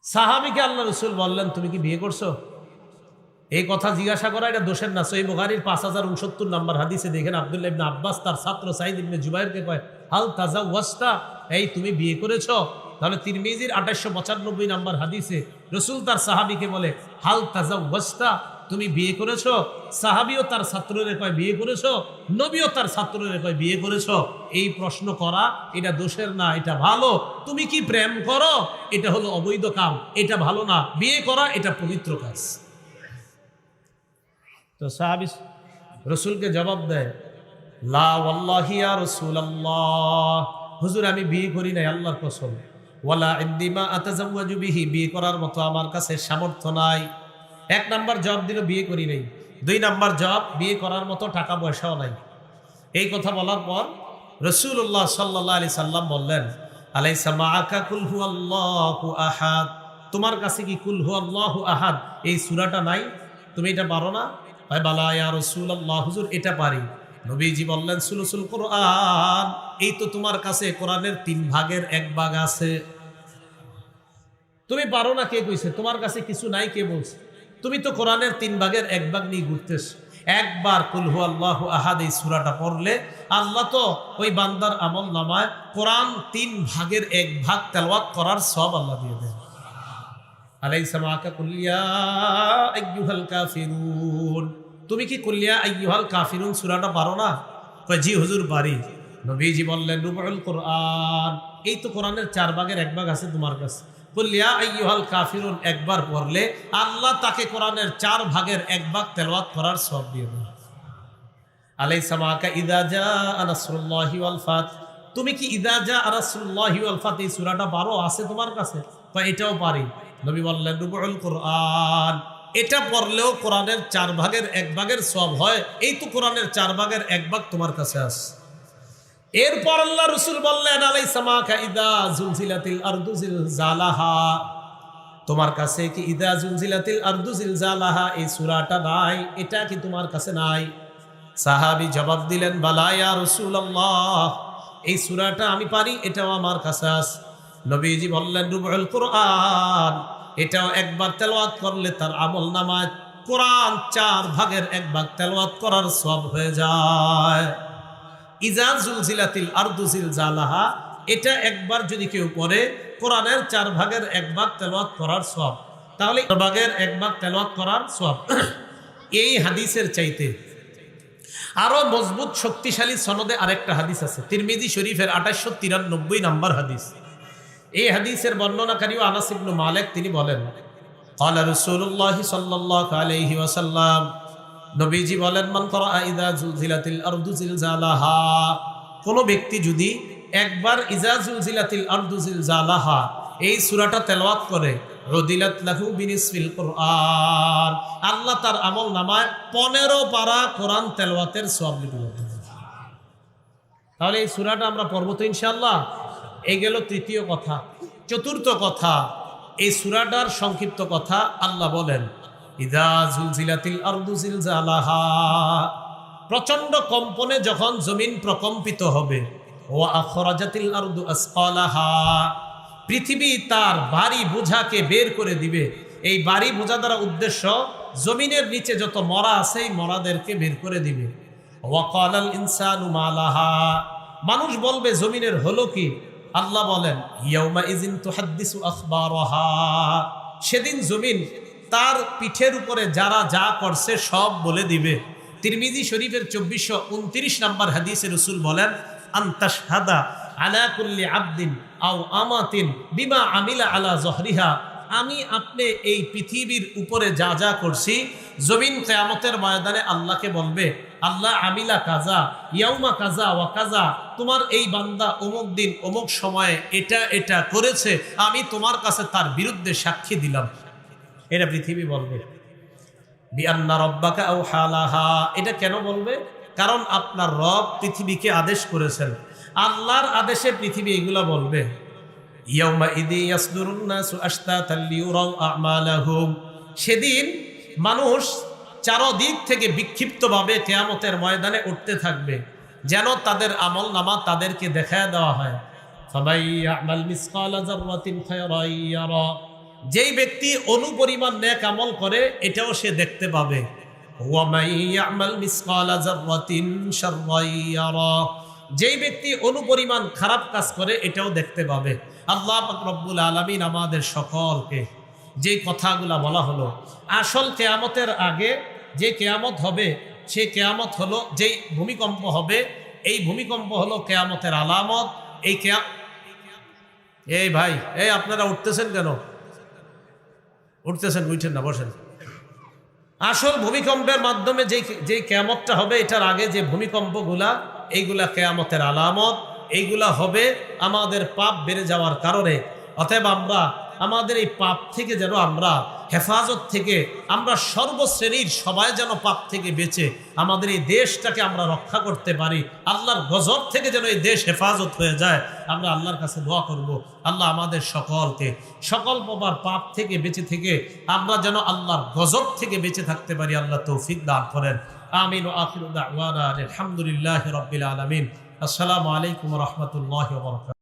সাহাবীকে আল্লাহ রাসূল বললেন তুমি কি বিয়ে করছো? এই কথা জিজ্ঞাসা করা এটা দোষের না। সহিহ বুখারীর 5069 নম্বর হাদিসে দেখেন আব্দুল্লাহ ইবনে আব্বাস তার ছাত্র সাঈদ ইবনে জুবাইরকে কয় হাল তাজাওয়াজতা, এই তুমি বিয়ে করেছো? তাহলে তিরমিজির 2895 নম্বর হাদিসে রাসূল তার সাহাবীকে বলে হাল তাজাওয়াজতা, তুমি বিয়ে করেছো? সাহাবীও তার ছাত্ররে কয় বিয়ে করেছো? নবীও তার ছাত্ররে কয় বিয়ে করেছো? এই প্রশ্ন করা এটা দোষের না, এটা ভালো। তুমি কি প্রেম করো? এটা হলো অবৈধ কাম, এটা ভালো না। বিয়ে করা এটা পবিত্র কাজ। তো সাহাবী রাসূলকে জবাব দেয় লা ওয়াল্লাহি ইয়া রাসূলুল্লাহ, হুজুর আমি বিয়ে করি নাই আল্লাহর কসম। ওয়ালা ইনদি মা আতাজাওয়াজু বিহি, বিয়ে করার মতো আমার কাছে সামর্থ্য নাই। 1 নাম্বার জবাব দিল বিয়ে করি নাই। 2 নাম্বার জবাব বিয়ে করার মতো টাকা পয়সাও নাই। এই কথা বলার পর রাসূলুল্লাহ সাল্লাল্লাহু আলাইহি সাল্লাম বললেন আলাইসা মাআকা কুল হুয়াল্লাহু আহাদ, তোমার কাছে কি কুল হুয়াল্লাহু আহাদ এই সূরাটা নাই? তুমি এটা পারো না? ভাই বালা ইয়া রাসূলুল্লাহ, হুজুর এটা পারি। নবীজি বললেন সুলুসুল কোরআন, এই তো তোমার কাছে কোরআনের 3 ভাগের 1 ভাগ আছে। তুমি পারো না কে কইছে? তোমার কাছে কিছু নাই কে বলছে? তুমি তো কোরআনের 3 ভাগের 1 ভাগ নিয়ে ঘুরতেছ। একবার কুল হুয়াল্লাহু আহাদ এই সূরাটা পড়লে আল্লাহ তো ওই বান্দার আমল নামায় কোরআন 3 ভাগের 1 ভাগ তেলাওয়াত করার সওয়াব আল্লাহ দিয়ে দেন। আলাইসা মাআকা কুল ইয়া আইয়ুহাল কাফিরুন, তুমি কি কুল ইয়া আইয়ুহাল কাফিরুন সূরাটা পারো না? কয় জি হুজুর পারি। নবীজি বললেন রুবুল কোরআন, এই তো কোরআনের 4 ভাগের 1 ভাগ আছে তোমার কাছে। কুল ইয়া আইয়ুহাল কাফিরুন একবার পড়লে আল্লাহ তাকে কোরআনের 4 ভাগের 1 ভাগ তেলাওয়াত করার সওয়াব দিয়ে দেন। আলাইসা মাআকা ইযা জাআ নাসরুল্লাহি ওয়াল ফাত, তুমি কি ইযা জাআ নাসরুল্লাহি ওয়াল ফাত এই সূরাটা পারো? আছে তোমার কাছে? কয় এটাও পারি। নবী বললেন রুবুল কোরআন, এটা পড়লেও কোরআনের 4 ভাগের 1 ভাগের সওয়াব হয়। এই তো কোরআনের 4 ভাগের 1 ভাগ তোমার কাছে আছে। এরপর আল্লাহ রাসূল বললেন আলাইসা মাকা ইদা জুলজিলাতিল আরদু জিলজালাহা, তোমার কাছে কি ইদা জুলজিলাতিল আরদু জিলজালাহা এই সূরাটা নাই? এটা কি তোমার কাছে নাই? সাহাবী জবাব দিলেন বালা ইয়া রাসূলুল্লাহ, এই সূরাটা আমি পারি, এটাও আমার কাছে আছে। নবীজি বললেন রুবুল কুরআন, এটাও একবার তেলাওয়াত করলে তার আমলনামায় কোরআন 4 ভাগের 1 ভাগ তেলাওয়াত করার সওয়াব হয়ে যায়। ইজা জুলজিলাতিল আরদু জিলজালাহা, এটা একবার যদি কেউ পড়ে কোরআনের 4 ভাগের 1 ভাগ তেলাওয়াত করার সওয়াব, তাহলে 4 ভাগের 1 ভাগ তেলাওয়াত করার সওয়াব। এই হাদিসের চাইতে আরো মজবুত শক্তিশালী সনদে আরেকটা হাদিস আছে, তিরমিজি শরীফের 2893 নম্বর হাদিস। এই হাদিসের বর্ণনাকারীও আনাস ইবনে মালিক, তিনি বলেন ক্বালা রাসূলুল্লাহ সাল্লাল্লাহু আলাইহি ওয়াসাল্লাম, নবীজি বলেন মান ক্বারা ইযা জুলজিলাতিল আরদু জিলজালাহা, কোন ব্যক্তি যদি একবার ইযা জুলজিলাতিল আরদু জিলজালাহা এই সূরাটা তেলাওয়াত করে উদিলাত লাহু বিনিসফিল কুরআন, আল্লাহ তার আমলনামায় 15 পারা কোরআন তেলাওয়াতের সওয়াব লিখবেন। তাহলে এই সূরাটা আমরা পড়ব তো ইনশাআল্লাহ। এই গেল তৃতীয় কথা। চতুর্থ কথা, এই সূরাটার সংক্ষিপ্ত কথা। আল্লাহ বলেন ইযা জুলজিলাতিল আরদু জিলজালাহা, প্রচন্ড কম্পনে যখন জমিন প্রকম্পিত হবে, ওয়া আখরাজাতিল আরদু আসকালাহা, পৃথিবী তার ভারী বোঝাকে বের করে দিবে। এই ভারী বোঝা দ্বারা উদ্দেশ্য জমিনের নিচে যত মরা আছে এই মরাদেরকে বের করে দিবে। ওয়া ক্বালাল ইনসানু মা লাহা, মানুষ বলবে জমিনের হলো কি? আল্লাহ বলেন ইয়াউমা ইযিন তুহাদ্দিসু আখবারাহা, সেদিন জমিন তার পিঠের উপরে যারা যা করছে সব বলে দিবে। তিরমিজি শরীফের 2429 নম্বর হাদিসে রাসূল বলেন আনতাশহাদা আলা কুল্লি আবদিন আও আমাতিন বিমা আমিলা আলা যহরিহা, আমি আপনি এই পৃথিবীর উপরে যা যা করছি, জমিন কিয়ামতের ময়দানে আল্লাহকে বলবে আল্লাহ আমিলা কাজা ইয়াউমা কাজা ওয়া কাজা, তোমার এই বান্দা অমুক দিন অমুক সময়ে এটা এটা করেছে, আমি তোমার কাছে তার বিরুদ্ধে সাক্ষী দিলাম। এটা পৃথিবী বলবে। বিআন্না রাব্বাকা আওহা লাহা, এটা কেন বলবে? কারণ আপনার রব পৃথিবীকে আদেশ করেছেন, আল্লাহর আদেশে পৃথিবী এগুলা বলবে। ইয়াউমা ইদি ইয়াসদুরুন নাসু আশতাতাল লিউরাউ আমালাহুম, সেদিন মানুষ চারদিক থেকে বিক্ষিপ্তভাবে কিয়ামতের ময়দানে উঠতে থাকবে, যেন তাদের আমলনামা তাদেরকে দেখায় দেওয়া হয়। ফামাই ইয়ামাল মিসকালা যাররাতিন খায়রান ইয়ারা, যেই ব্যক্তি অনুপরিমাণ নেক আমল করে এটাও সে দেখতে পাবে। ওয়া মাই ইয়ামাল মিসকালা যাররাতিন শাররান ইয়ারা, যেই ব্যক্তি অনুপরিমাণ খারাপ কাজ করে এটাও দেখতে পাবে। আল্লাহ পাক রব্বুল আলামিন আমাদের সকলকে যে কথাগুলা বলা হলো, আসল কিয়ামতের আগে যে কিয়ামত হবে সেই কিয়ামত হলো, যেই ভূমিকম্প হবে এই ভূমিকম্প হলো কিয়ামতের আলামত। এই ভাই, এই আপনারা উঠতেছেন কেন? উঠতেছেন, উঠেন না, বসেন। আসল ভূমিকম্পের মাধ্যমে যে কিয়ামতটা হবে, এটার আগে যে ভূমিকম্পগুলা, এইগুলা কিয়ামতের আলামত। এইগুলা হবে আমাদের পাপ বেড়ে যাওয়ার কারণে। অতএব আমরা আমাদের এই পাপ থেকে যেন আমরা হেফাজত থেকে, আমরা সর্বশ্রেণীর সবাই যেন পাপ থেকে বেঁচে আমাদের এই দেশটাকে আমরা রক্ষা করতে পারি। আল্লাহর গজব থেকে যেন এই দেশ হেফাজত হয়ে যায়, আমরা আল্লাহর কাছে দোয়া করব। আল্লাহ আমাদের সকলকে সকল প্রকার পাপ থেকে বেঁচে থেকে আমরা যেন আল্লাহর গজব থেকে বেঁচে থাকতে পারি। আল্লাহ তৌফিক দান করেন। আমিন ওয়া আখিরু দাওয়ানা আলহামদুলিল্লাহি রাব্বিল আলামিন। আসসালামু আলাইকুম ওয়া রাহমাতুল্লাহি ওয়া বারাকাতুহু।